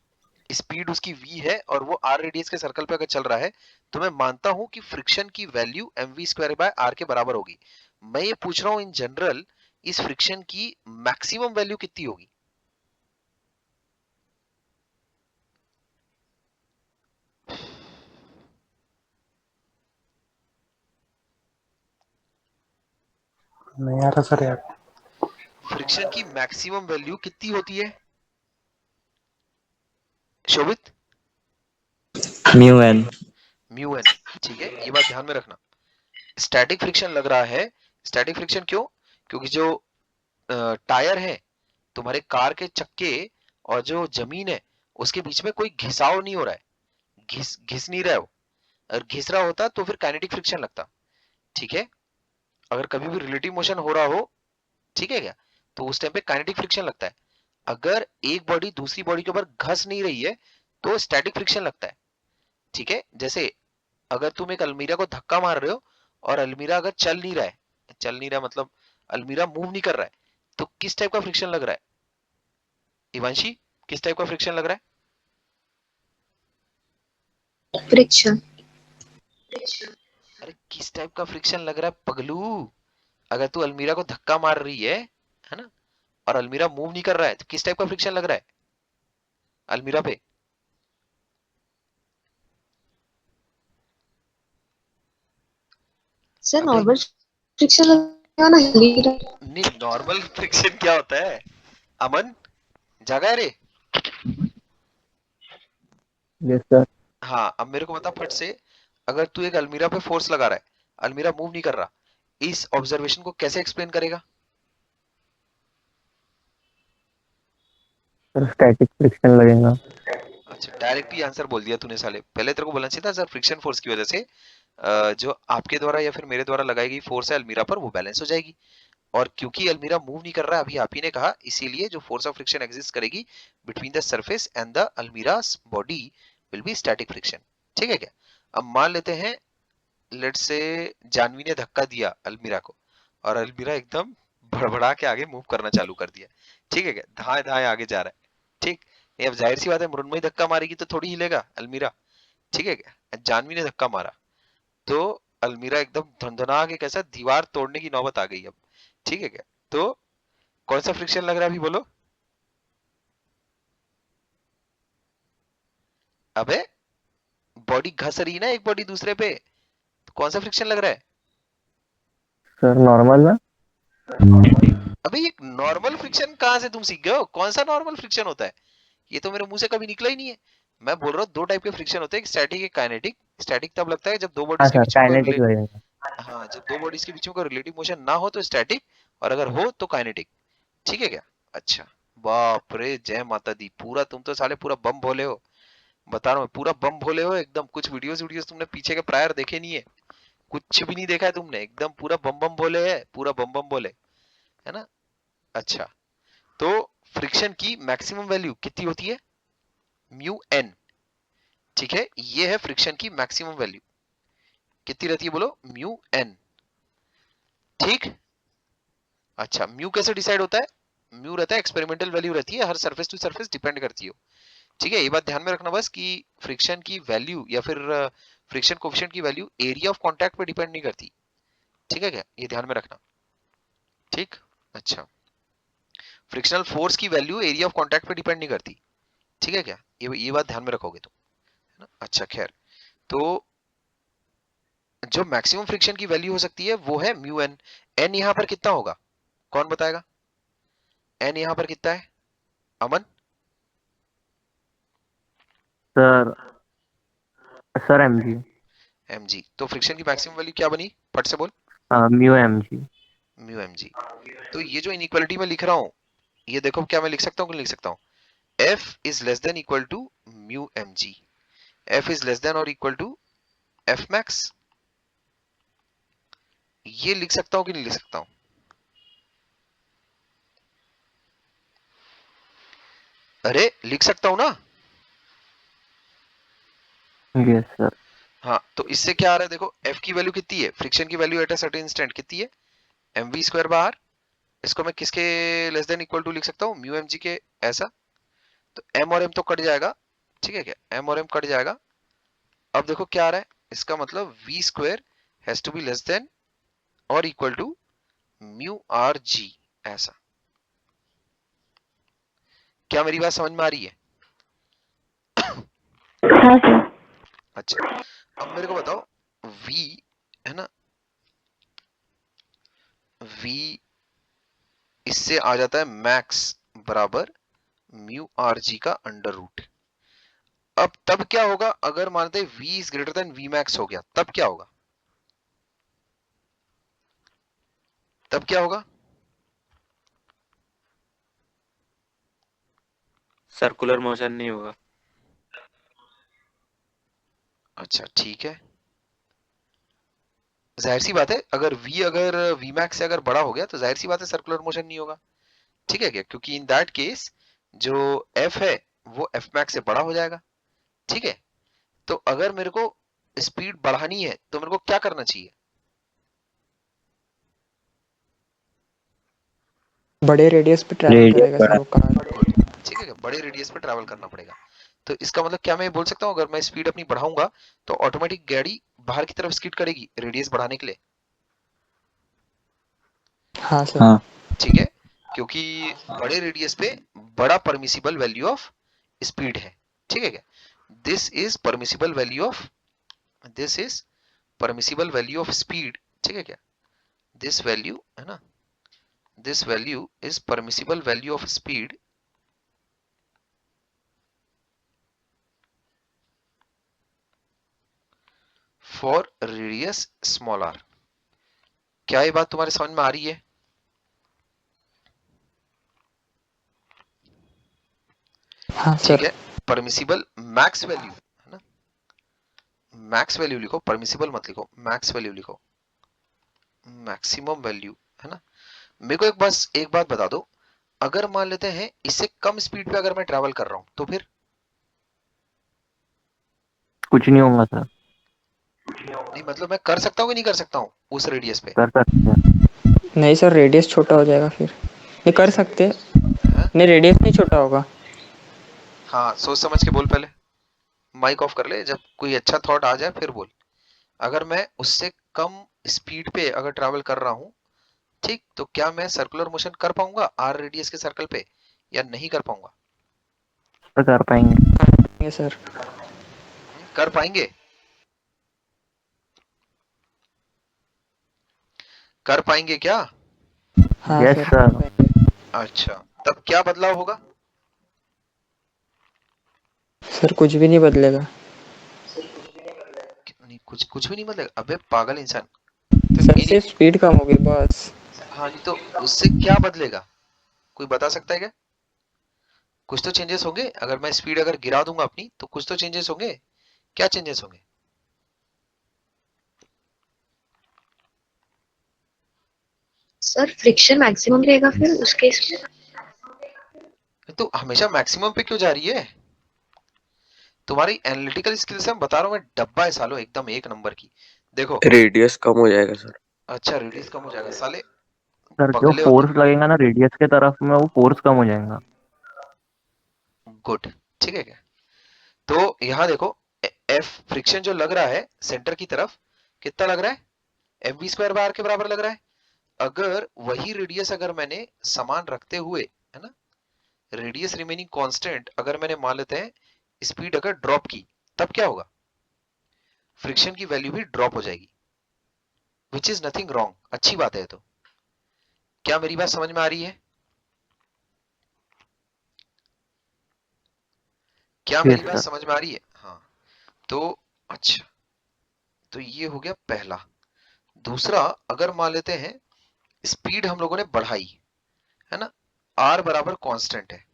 स्पीड उसकी v है और वो r रेडियस के सर्कल पे अगर चल रहा है तो मैं मानता हूं कि फ्रिक्शन की value mv square bye r के बराबर होगी। मैं ये पूछ रहा हूं इन जनरल इस फ्रिक्शन की मैक्सिमम वैल्यू कितनी होगी? नहीं आ रहा सर यार। फ्रिक्शन की मैक्सिमम वैल्यू कितनी होती है Shobhit? Mu N. Mu N. ठीक है, ये बात ध्यान में रखना। स्टैटिक फ्रिक्शन लग रहा है। स्टैटिक फ्रिक्शन क्यों? क्योंकि जो टायर है, तुम्हारे कार के चक्के और जो जमीन है उसके बीच में कोई घिसाव नहीं हो रहा है, घिस घिस नहीं रहा है वो। अगर घिस रहा होता तो फिर काइनेटिक फ्रिक्शन लगता। ठीक है, अगर कभी भी रिलेटिव मोशन हो रहा हो, ठीक है क्या, तो उस टाइम पे काइनेटिक फ्रिक्शन लगता है। अगर एक बॉडी दूसरी बॉडी के ऊपर घस नहीं रही है तो स्टैटिक फ्रिक्शन लगता है। ठीक है, जैसे अगर तुम एक अलमीरा को धक्का मार रहे हो और अलमीरा अगर चल नहीं रहा है, चल नहीं रहा मतलब अलमीरा मूव नहीं कर रहा है, तो किस टाइप का फ्रिक्शन लग रहा है इवांशी? किस टाइप का फ्रिक्शन लग रहा फ्रिक्शन। है? अरे किस टाइप का फ्रिक्शन लग रहा है पगलू? अगर तू अलमीरा को धक्का मार रही है ना, और अलमीरा मूव नहीं कर रहा है तो किस टाइप का फ्रिक्शन लग रहा है अलमीरा पे? सर अबे नॉर्मल फ्रिक्शन लगा ना, हिल ही रहा है। नहीं, नॉर्मल फ्रिक्शन क्या होता है? अमन जागा है रे? Yes sir. हाँ, अब मेरे को बता फट से, अगर तू एक अलमीरा पे फोर्स लगा रहा है, अलमीरा मूव नहीं कर रहा, इस ऑब्जर्वेशन को कैसे एक्सप्लेन करेगा? सर स्टैटिक फ्रिक्शन लगेगा। अच्छा, डायरेक्ट ही आंसर बोल दिया तूने साले। पहले तेरे को बोलना चाहिए था सर फ्रिक्शन फोर्स की वजह से जो आपके द्वारा या फिर मेरे द्वारा लगाई गई फोर्स है अलमीरा पर वो बैलेंस हो जाएगी। और क्योंकि अलमीरा मूव नहीं कर रहा है, अभी आप ही ने कहा, इसीलिए जो फोर्स ऑफ फ्रिक्शन एग्जिस्ट करेगी between the surface and the almirah's body will be static friction. ठीक है क्या? अब मान लेते हैं, लेट्स से जानवी ने धक्का दिया अलमीरा को और अलमीरा एकदम भड़बड़ा के आगे मूव करना चालू कर दिया। ठीक है क्या? धाए धाए आगे जा रहा है। ठीक, ये अब जाहिर सी बात है मृण्मयी धक्का मारेगी तो थोड़ी हिलेगा अलमीरा। ठीक है क्या? जानवी ने धक्का मारा तो अलमीरा एकदम धंधना के कैसा दीवार तोड़ने की नौबत आ गई अब। ठीक है क्या? तो कौन सा फ्रिक्शन लग रहा है अभी बोलो? अबे बॉडी घस रही है ना एक बॉडी दूसरे पे, तो कौन सा फ्रिक्शन लग रहा है? सर नॉर्मल में। अबे ये नॉर्मल फ्रिक्शन कहाँ से तुम सीख गए हो? कौन सा नॉर्मल फ्रिक्शन होता है? ये तो मेरे मुंह से कभी निकला ही नहीं है। मैं बोल रहा हूँ दो टाइप के फ्रिक्शन होते हैं, एक स्टैटिक एक काइनेटिक। स्टैटिक तब लगता है जब दो हाँ बॉडीज के सर बीच में कोई काइनेटिक लगेगा। हाँ, जब दो बॉडीज के बीच में कोई रिलेटिव मोशन ना हो तो स्टैटिक, और अगर हो तो काइनेटिक। ठीक है क्या? अच्छा, बाप रे, जय माता दी। पूरा तुम तो साले पूरा बम भोले हो, बता रहा हूँ, पूरा बम भोले हो एकदम। कुछ वीडियोस वीडियोस तुमने पीछे के प्रायर देखे नहीं है, कुछ भी नहीं देखा है तुमने, एकदम पूरा बम बम भोले है, पूरा बम बम भोले, है ना? अच्छा, तो फ्रिक्शन की मैक्सिमम वैल्यू कितनी होती है? Mu N. ठीक है, ये है फ्रिक्शन की मैक्सिमम वैल्यू। कितनी रहती है बोलो? Mu N. ठीक, अच्छा, म्यू कैसे डिसाइड होता है? म्यू रहता है एक्सपेरिमेंटल वैल्यू रहती है, हर सरफेस टू सरफेस डिपेंड करती है। ठीक है, ये बात ध्यान में रखना बस कि फ्रिक्शन की वैल्यू या फिर फ्रिक्शन कोफिशिएंट की वैल्यू एरिया ऑफ कांटेक्ट पे डिपेंड नहीं करती। ठीक है क्या? ये ध्यान में रखना। ठीक, अच्छा, फ्रिक्शनल फोर्स की वैल्यू एरिया ऑफ कांटेक्ट पे डिपेंड नहीं करती। ठीक है क्या? ये बात ध्यान में रखोगे तुम, है ना? अच्छा, खैर, तो जो मैक्सिमम फ्रिक्शन की वैल्यू हो सकती है वो है म्यू एन। एन यहाँ पर कितना होगा? कौन बताएगा? एन यहाँ पर कितना है Aman? Sir sir M G. M G. तो फ्रिक्शन की मैक्सिमम वैल्यू क्या बनी? फट से बोल। Mu M G. Mu M G. तो ये जो इनइक्वालिटी में लिख रहा हूँ, ये देखो क्या मैं लिख सकता हूँ कि नहीं लिख सकता हूँ? F is less than equal to mu mg. F is less than or equal to F max. ये लिख सकता हूँ कि नहीं लिख सकता हूँ? अरे लिख सकता हूँ ना? Yes sir. हाँ, तो इससे क्या आ रहा है देखो, F की वैल्यू कितनी है? फ्रिक्शन की value at a certain instant कितनी है? mv square bar. इसको मैं किसके लेस देन इक्वल टू लिख सकता हूँ? म्यू mg के। ऐसा तो m और m तो कट जाएगा, ठीक है क्या, m और m कट जाएगा। अब देखो क्या आ रहा है, इसका मतलब v square has to be less than और equal to mu R G, ऐसा। क्या मेरी बात समझ में आ रही है? हाँ सर। अच्छा, अब मेरे को बताओ v है ना, v इससे आ जाता है मैक्स बराबर म्यू आर जी का अंडर रूट। अब तब क्या होगा अगर मानते v is greater than v max हो गया, तब क्या होगा? तब क्या होगा? सर्कुलर मोशन नहीं होगा। अच्छा ठीक है, जाहिर सी बात है अगर v मैक्स से अगर बड़ा हो गया तो जाहिर सी बात है सर्कुलर मोशन नहीं होगा। ठीक है क्या, क्योंकि इन दैट केस जो f है वो f मैक्स से बड़ा हो जाएगा। ठीक है, तो अगर मेरे को स्पीड बढ़ानी है तो मेरे को क्या करना चाहिए? बड़े रेडियस पे ट्रैवल रेडियस करेगा सर बढ़ा। वो कार। गुड, ठीक है क्या, बड़े रेडियस पे ट्रैवल करना पड़ेगा। तो इसका मतलब क्या मैं बोल सकता हूँ, अगर मैं स्पीड अपनी बढ़ाऊंगा तो ऑटोमेटिक गाड़ी बाहर की तरफ स्किड करेगी रेडियस बढ़ाने के लिए। हाँ सर। हाँ ठीक है, क्योंकि बड़े रेडियस पे बड़ा परमिसिबल वैल्यू ऑफ स्पीड है। ठीक है क्या, this is permissible value of, this is permissible value of speed. ठीक है क्या, दिस वैल्यू है ना, this value is permissible value of speed for radius small R. क्या ये बात तुम्हारे समझ में आ रही है? हाँ ठीक सर। है, परमिसिबल मैक्स वैल्यू है ना, मैक्स वैल्यू लिखो, परमिसिबल मत लिखो, मैक्स वैल्यू लिखो, मैक्सिमम वैल्यू है ना। मेरे को एक बात बता दो, अगर मान लेते हैं इससे कम स्पीड पे अगर मैं ट्रैवल कर रहा हूं तो फिर? कुछ नहीं होगा सर। नहीं मतलब मैं कर सकता हूँ कि नहीं कर सकता हूँ उस रेडियस पे? कर सकते हैं। नहीं सर, रेडियस छोटा हो जाएगा फिर। ये कर सकते हैं। है? नहीं, रेडियस नहीं छोटा होगा। हाँ सोच समझ के बोल, पहले माइक ऑफ कर ले, जब कोई अच्छा थॉट आ जाए फिर बोल। अगर मैं उससे कम स्पीड पे अगर ट्रैवल कर रहा हूँ, ठीक, तो क्या मैं सर्कुलर मोशन कर पाऊंगा आर रेडियस के सर्कल पे या नहीं कर पाऊंगा? तो कर पाएंगे। ये सर। कर पाएंगे? कर पाएंगे क्या? हाँ यस सर। सर। अच्छा, तब क्या बदलाव होगा? सर कुछ भी नहीं बदलेगा। नहीं, कुछ कुछ भी नहीं बदलेगा? अबे पागल इंसान, तो सर मीनिंग, सिर्फ स्पीड कम होगी बस। हाँ नहीं तो उससे क्या बदलेगा, कोई बता सकता है क्या? कुछ तो चेंजेस होंगे, अगर मैं स्पीड अगर गिरा दूंगा अपनी तो कुछ तो चेंजेस होंगे। क्या चेंजेस होंगे? सर फ्रिक्शन मैक्सिमम रहेगा फिर उस केस में। तो हमेशा मैक्सिमम पे क्यों जा रही है? तुम्हारी एनालिटिकल स्किल से मैं बता रहा हूँ, मैं डब्बा है सालो, एकदम एक नंबर की। देखो, रेडियस कम हो जाएगा सर। अच्छा रेडियस कम हो जाएगा, साले सर जो पगले हो तुम। फोर्स लगेगा ना रेडियस के तरफ में वो फोर्स कम हो जाएगा। गुड, ठीक है क्या, तो यहाँ देखो, एफ फ्रिक्शन जो लग रहा है सेंटर की तरफ, कितना लग रहा है? एम वी स्क्वायर बार के बराबर लग रहा है। अगर वही रेडियस अगर मैंने समान रखते हुए, है ना, रेडियस रिमेनिंग कांस्टेंट, अगर मैंने मान लेते हैं स्पीड अगर ड्रॉप की, तब क्या होगा? फ्रिक्शन की वैल्यू भी ड्रॉप हो जाएगी, विच इज नथिंग रॉन्ग, अच्छी बात है। तो क्या मेरी बात समझ में आ रही है? क्या मेरी यस बात सर। समझ में आ रही है? हाँ, तो अच्छा, तो ये हो गया पहला। दूसरा, अगर मान लेते हैं स्पीड हम लोगों ने बढ़ाई, है ना, आर बराबर कांस्टेंट है,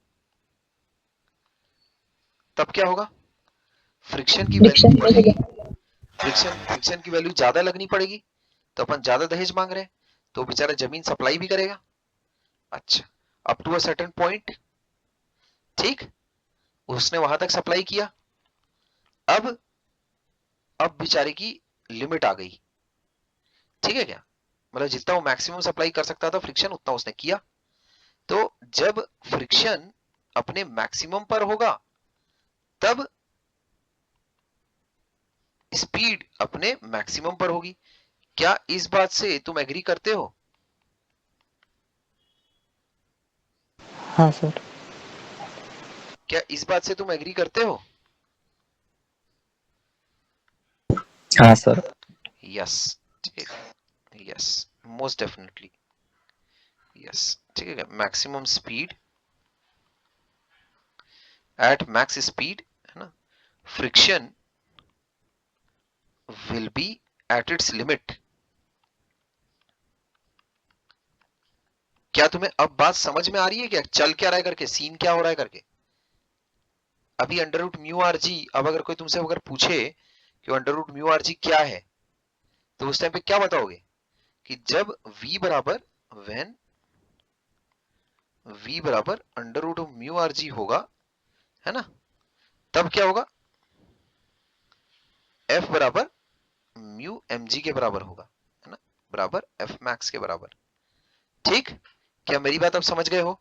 तब क्या होगा? फ्रिक्शन की वैल्यू बढ़ेगी, फ्रिक्शन की वैल्यू ज्यादा लगनी पड़ेगी, तो अपन ज्यादा दहेज मांग रहे हैं, तो बेचारा जमीन सप्लाई भी करेगा। अच्छा, up to a certain point, ठीक, उसने वहां तक सप्लाई किया। अब बेचारे की लिमिट आ गई। ठीक है क्या, मतलब जितना वो मैक्सिमम सप्लाई कर सकता था फ्रिक्शन, उतना उसने किया। तो जब फ्रिक्शन अपने मैक्सिमम पर होगा, तब स्पीड अपने मैक्सिमम पर होगी। क्या इस बात से तुम एग्री करते हो? हाँ सर। क्या इस बात से तुम एग्री करते हो? हाँ सर। यस, ठीक, यस, मोस्ट डेफिनेटली यस, ठीक है। Maximum speed at max speed, है ना, friction will be at its limit. क्या तुम्हें अब बात समझ में आ रही है? क्या चल क्या रहा है करके, सीन क्या हो रहा है करके? अभी under root mu R G, अब अगर कोई तुमसे अगर पूछे कि under root mu R G क्या है, तो उस टाइम पे क्या बताओगे? कि जब v बराबर व्हेन v बराबर under root of mu R G होगा, है ना, तब क्या होगा? f बराबर म्यू एम जी के बराबर होगा, है ना, बराबर f मैक्स के बराबर। ठीक, क्या मेरी बात अब समझ गए हो?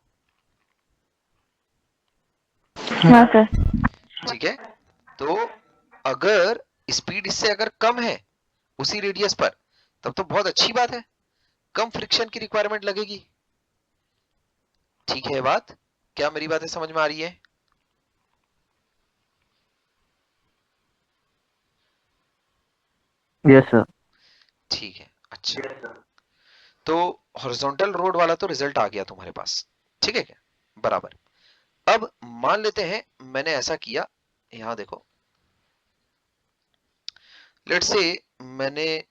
हाँ सर। ठीक है, तो अगर स्पीड इससे अगर कम है उसी रेडियस पर, तब तो बहुत अच्छी बात है, कम फ्रिक्शन की रिक्वायरमेंट लगेगी। ठीक है बात? क्या मेरी बातें समझ में आ रही है? Yes sir. ठीक है, अच्छा। तो हॉरिजॉन्टल रोड वाला तो रिजल्ट आ गया तुम्हारे पास, ठीक है क्या? बराबर। अब मान लेते हैं मैंने ऐसा किया, यहां देखो, लेट्स से मैंने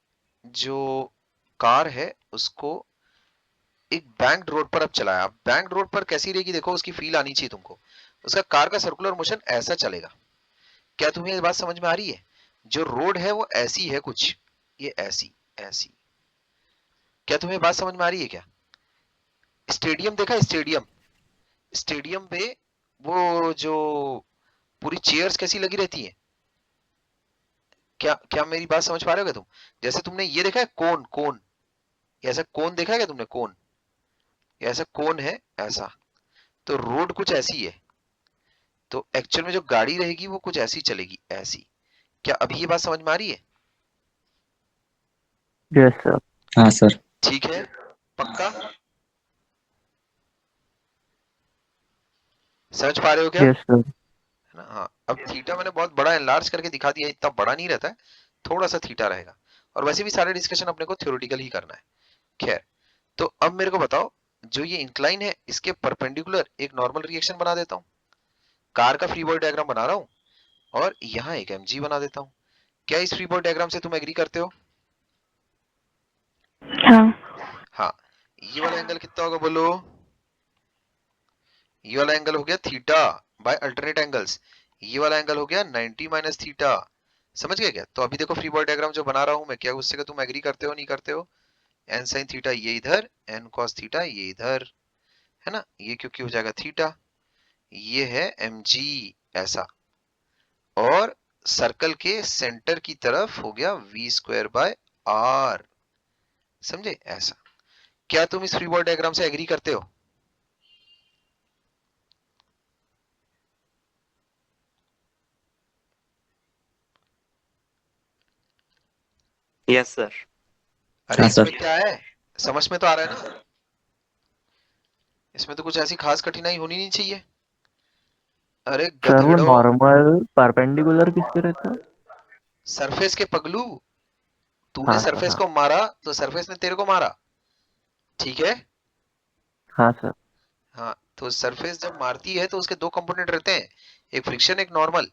जो कार है उसको एक बैंक रोड पर अब चलाया। बैंक रोड पर कैसी रहेगी देखो, उसकी फील आनी चाहिए तुमको। उसका कार का सर्कुलर मोशन ऐसा चलेगा। क्या तुम्हें ये बात समझ में आ रही है? जो रोड है वो ऐसी है कुछ, ये ऐसी ऐसी। क्या तुम्हें बात समझ में आ रही है? क्या स्टेडियम देखा है? स्टेडियम, स्टेडियम पे वो जो पूरी चेयर्स कैसी लगी रहती है? क्या क्या मेरी बात समझ पा रहे हो क्या तुम? जैसे तुमने ये देखा है कोन, कोन, ये ऐसा कोन देखा है क्या तुमने? कोन, ये ऐसा कोन है ऐसा। तो रोड कुछ ऐसी है, तो एक्चुअल में जो गाड़ी रहेगी वो कुछ ऐसी चलेगी, ऐसी। क्या अभी ये बात समझ में आ रही है? Yes sir. हाँ सर। ठीक है, पक्का समझ पा रहे हो क्या? Yes sir. है ना? हाँ, अब थीटा मैंने बहुत बड़ा एनलार्ज करके दिखा दिया, इतना बड़ा नहीं रहता है, थोड़ा सा थीटा रहेगा। और वैसे भी सारे डिस्कशन अपने को थ्योरेटिकल ही करना है। खैर, तो अब मेरे को बताओ, जो ये इंक्लाइन है इसके परपेंडिकुलर एक नॉर्मल रिएक्शन बना देता हूँ, कार का फ्री बॉडी डायग्राम बना रहा हूँ, और यहाँ एक mg बना देता हूँ। क्या इस फ्री बॉडी डायग्राम से तुम एग्री करते हो? हाँ। हाँ। ये वाला एंगल कितना होगा बोलो? ये वाला एंगल हो गया थीटा बाय अल्टरनेट एंगल्स। ये वाला एंगल हो गया 90 माइनस थीटा। समझ गए क्या? तो अभी देखो फ्री बॉडी डायग्राम जो बना रहा हूं मैं, क्या उससे तुम एग्री करते हो नहीं करते हो? एन साइन थीटा ये इधर, एन कॉस थीटा ये इधर, है ना, ये क्योंकि हो जाएगा थीटा, ये है mg ऐसा, और सर्कल के सेंटर की तरफ हो गया v स्क्वायर बाय आर। समझे ऐसा? क्या तुम इस फ्री बॉडी डायग्राम से एग्री करते हो? Yes sir. अरे हाँ इसमें सर। क्या है, समझ में तो आ रहा है ना? इसमें तो कुछ ऐसी खास कठिनाई होनी नहीं चाहिए। अरे सर वो गधेड़ो, नॉर्मल परपेंडिकुलर किसके रहता है? सरफेस के पगलू, तूने हाँ सर। सरफेस हाँ। को मारा तो सरफेस ने तेरे को मारा, ठीक है? हाँ सर। हाँ, तो सरफेस जब मारती है तो उसके दो कंपोनेंट रहते हैं, एक फ्रिक्शन एक नॉर्मल।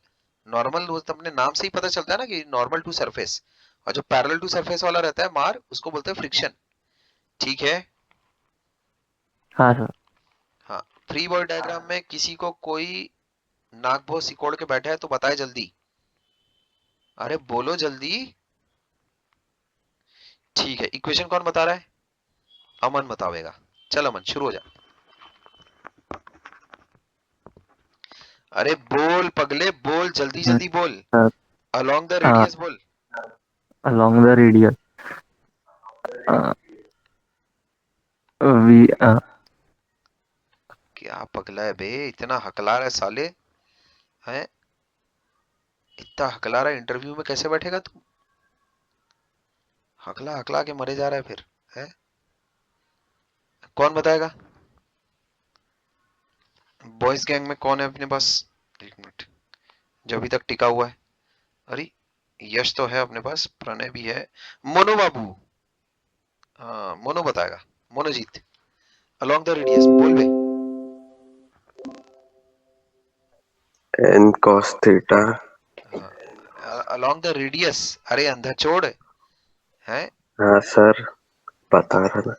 नॉर्मल अपने नाम से ही पता चलता है ना कि नॉर्मल टू सरफेस, और जो पैरेलल टू सरफेस वाला रहता है मार, उसको बोलते हैं फ्रिक्शन। ठीक है? हाँ सर। हाँ, फ्री बॉडी डायग्राम में किसी को कोई नाक भों सिकोड़ के बैठा है तो बताए जल्दी, अरे बोलो जल्दी। ठीक है, इक्वेशन कौन बता रहा है? अमन बतावेगा। चल अमन शुरू हो जा। अरे बोल पगले, बोल जल्दी जल्दी बोल, सर। अलोंग द रेडियस बोल। अलोंग द रेडियस वी क्या पगला है बे, इतना हकला रहा है साले, हैं? इतना हकला रहा है, इंटरव्यू में कैसे बैठेगा तू? हकला हकला के मरे जा रहा है फिर, है? कौन बताएगा? बॉयज गैंग में कौन है अपने पास? एक मिनट, जो अभी तक टिका हुआ है। अरे यश तो है अपने पास, प्रणय भी है, मोनो बाबू। हाँ मोनो बताएगा, मोनोजीत। अलोंग द रेडियस बोल बे। n cos theta. Along the radius. अरे अंधा छोड़ है। हाँ सर, बता रहा ना।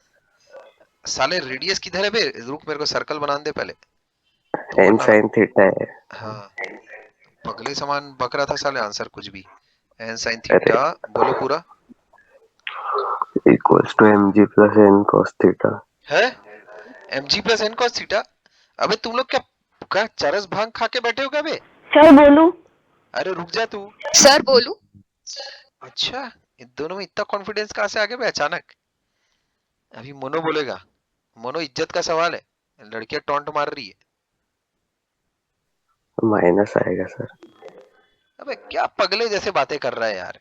साले रेडियस किधर है बे? रुक मेरे को सर्कल बनाने दे पहले तो, n वरना sin theta है। हाँ पगले समान बक रहा था साले, आंसर कुछ भी। एन साइन अरे थीटा बोलो पूरा। equals to mg plus n cos theta. है mg plus N cos theta. अबे तुम लोग क्या चरस भांग खा के बैठे हो क्या बे? सर बोलूं? अरे रुक जा तू। सर बोलूं? अच्छा, इन दोनों में इतना कॉन्फिडेंस कहाँ से आ गया बे अचानक? अभी मोनो बोलेगा। मोनो, इज्जत का सवाल है, लड़कियां टॉन्ट मार रही है। माइनस आएगा सर। अबे क्या पगले जैसे बातें कर रहा है यार,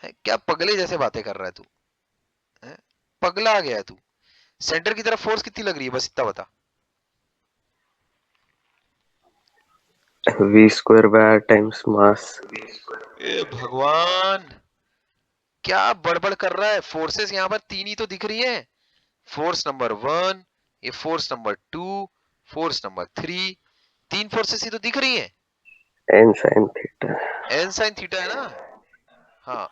है? क्या पगले जैसे बातें कर रहा है तू, है? पगला आ गया है तू। सेंटर की तरफ फोर्स कितनी लग रही है बस इतना बता। v square by r times mass. ए भगवान, क्या बड़बड़ कर रहा है? फोर्सेस यहाँ पर तीन ही तो दिख रही है। फोर्स नंबर 1, ये फोर्स नंबर 2, फोर्स नंबर 3, तीन फोर्सेस ही तो दिख रही है। n sin theta. N sine theta है ना? हाँ,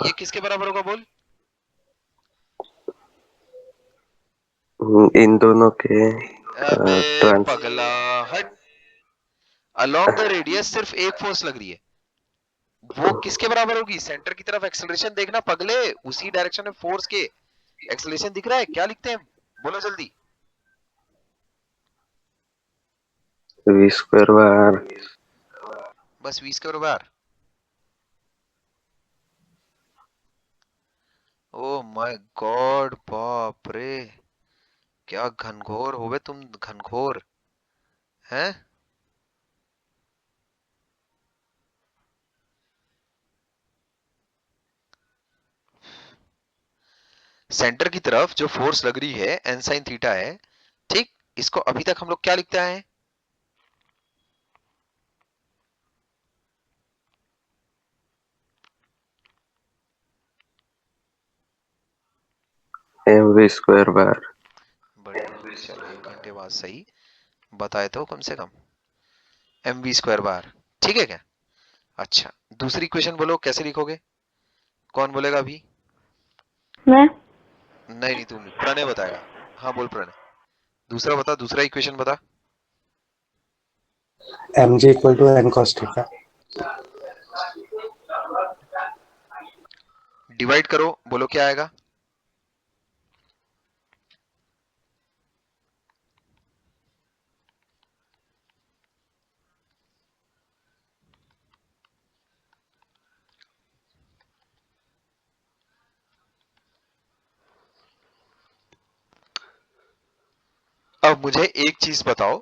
ये किसके बराबर होगा बोल? इन दोनों के अबे ट्रांस पगला हट। अलोंग द रेडियस सिर्फ एक फोर्स लग रही है, वो किसके बराबर होगी? सेंटर की तरफ एक्सेलरेशन देखना पगले, उसी डायरेक्शन में फोर्स के एक्सेलरेशन दिख रहा है। क्या लिखते हैं बोलो जल्दी। v square by r. बस v square bar. Oh my God, बाप रे, क्या घनघोर होवे तुम, घनघोर हैं। सेंटर की तरफ जो फोर्स लग रही है एन साइन थीटा है, ठीक। इसको अभी तक हम लोग क्या लिखते आए हैं? mv square by r. बढ़िया, चलो 1 घंटे बाद सही बताए तो कम से कम। एम वी स्क्वायर बार, ठीक है क्या? अच्छा, दूसरी इक्वेशन बोलो कैसे लिखोगे? कौन बोलेगा अभी? मैं। नहीं नहीं, तुम नहीं, प्रणय बताएगा। हाँ बोल प्रणय, दूसरा बता, दूसरा इक्वेशन बता। mg equal to n cos theta. Divide करो, बोलो क्या आएगा? अब मुझे एक चीज बताओ,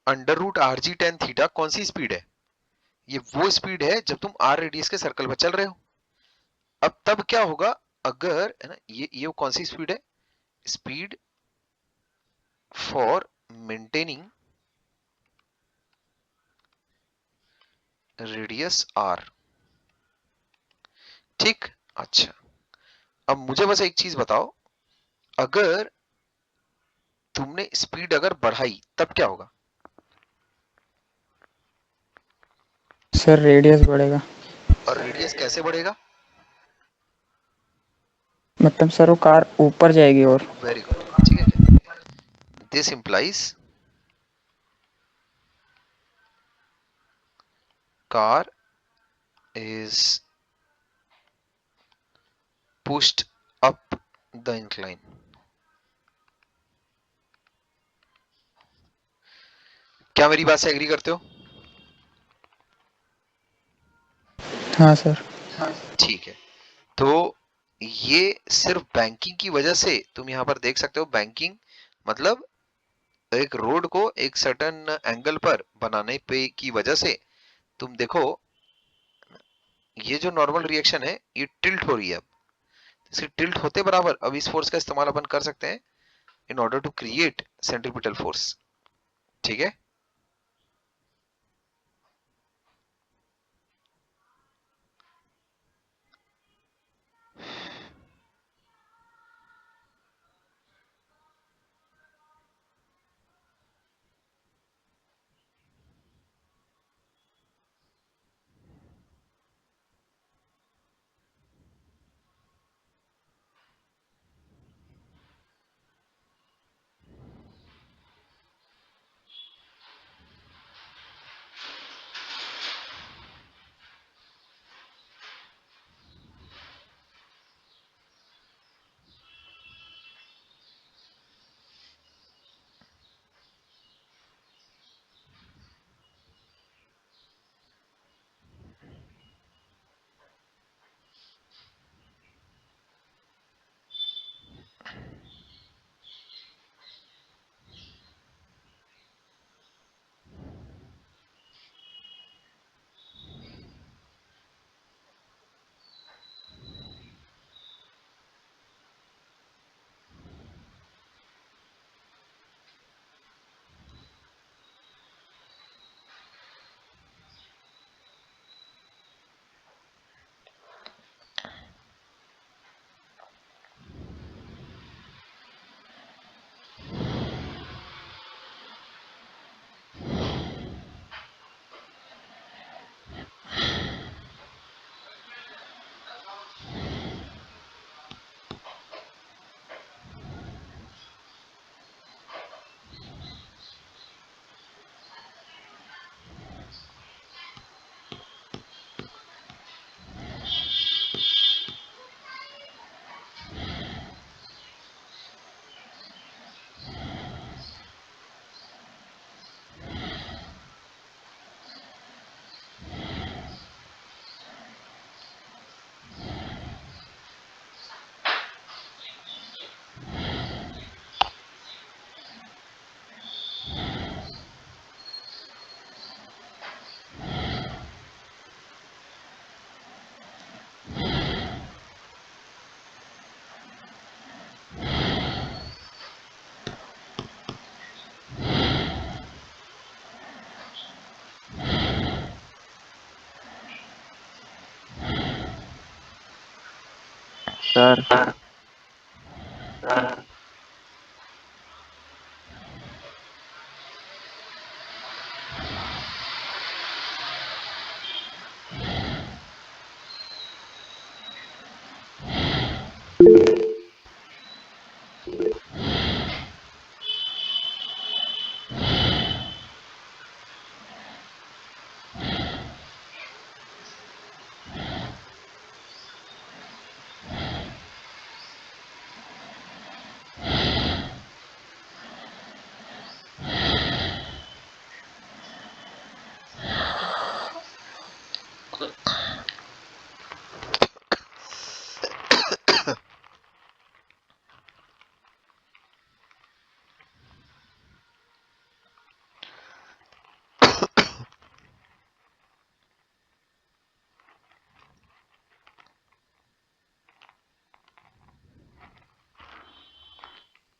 under root R G tan theta कौन सी स्पीड है? ये वो स्पीड है जब तुम आर रेडियस के सर्कल पर चल रहे हो। अब तब क्या होगा अगर, है ना, ये कौन सी स्पीड है? Speed for maintaining radius R, ठीक। अच्छा, अब मुझे बस एक चीज बताओ, अगर तुमने स्पीड अगर बढ़ाई तब क्या होगा? सर रेडियस बढ़ेगा। और रेडियस कैसे बढ़ेगा? मतलब सर वो कार ऊपर जाएगी। और वेरी गुड, ठीक है क्या? This implies car is pushed up the incline. क्या मेरी बात से एग्री करते हो? हाँ सर। ठीक है, तो ये सिर्फ बैंकिंग की वजह से तुम यहाँ पर देख सकते हो। बैंकिंग मतलब एक रोड को एक सर्टेन एंगल पर बनाने पे की वजह से तुम देखो ये जो नॉर्मल रिएक्शन है ये टिल्ट हो रही है। अब इसके टिल्ट होते बराबर अब इस फोर्स का इस्तेमाल अपन कर सकते हैं in order to create centripetal force. ठीक है, सर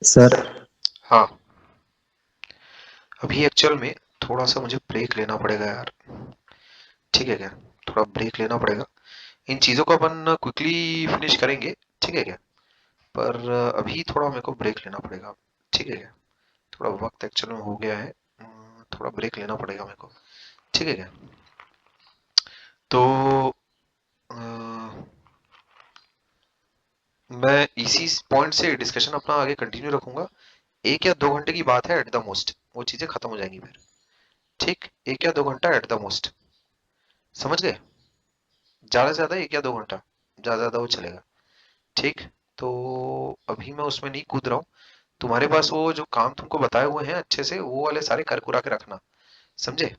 सर हाँ अभी एक्चुअल में थोड़ा सा मुझे ब्रेक लेना पड़ेगा यार। ठीक है क्या, थोड़ा ब्रेक लेना पड़ेगा। इन चीजों को अपन क्विकली फिनिश करेंगे, ठीक है क्या, पर अभी थोड़ा मेरे को ब्रेक लेना पड़ेगा। ठीक है क्या, थोड़ा वक्त एक्चुअल में हो गया है, थोड़ा ब्रेक लेना पड़ेगा मेरे को। ठीक है क्या, तो अ, मैं इसी पॉइंट से डिस्कशन अपना आगे कंटिन्यू रखूंगा। 1 या 2 घंटे की बात है एट द मोस्ट, वो चीजें खत्म हो जाएंगी फिर। ठीक, 1 या 2 घंटा एट द मोस्ट, समझ गए? ज्यादा से ज्यादा 1 या 2 घंटा, ज्यादा ज्यादा वो चलेगा। ठीक, तो अभी मैं उसमें नहीं कूद रहा हूँ। तुम्हारे पास वो जो काम तुमको बताए हुए हैं अच्छे से वो वाले सारे कर कुरा के रखना, समझे?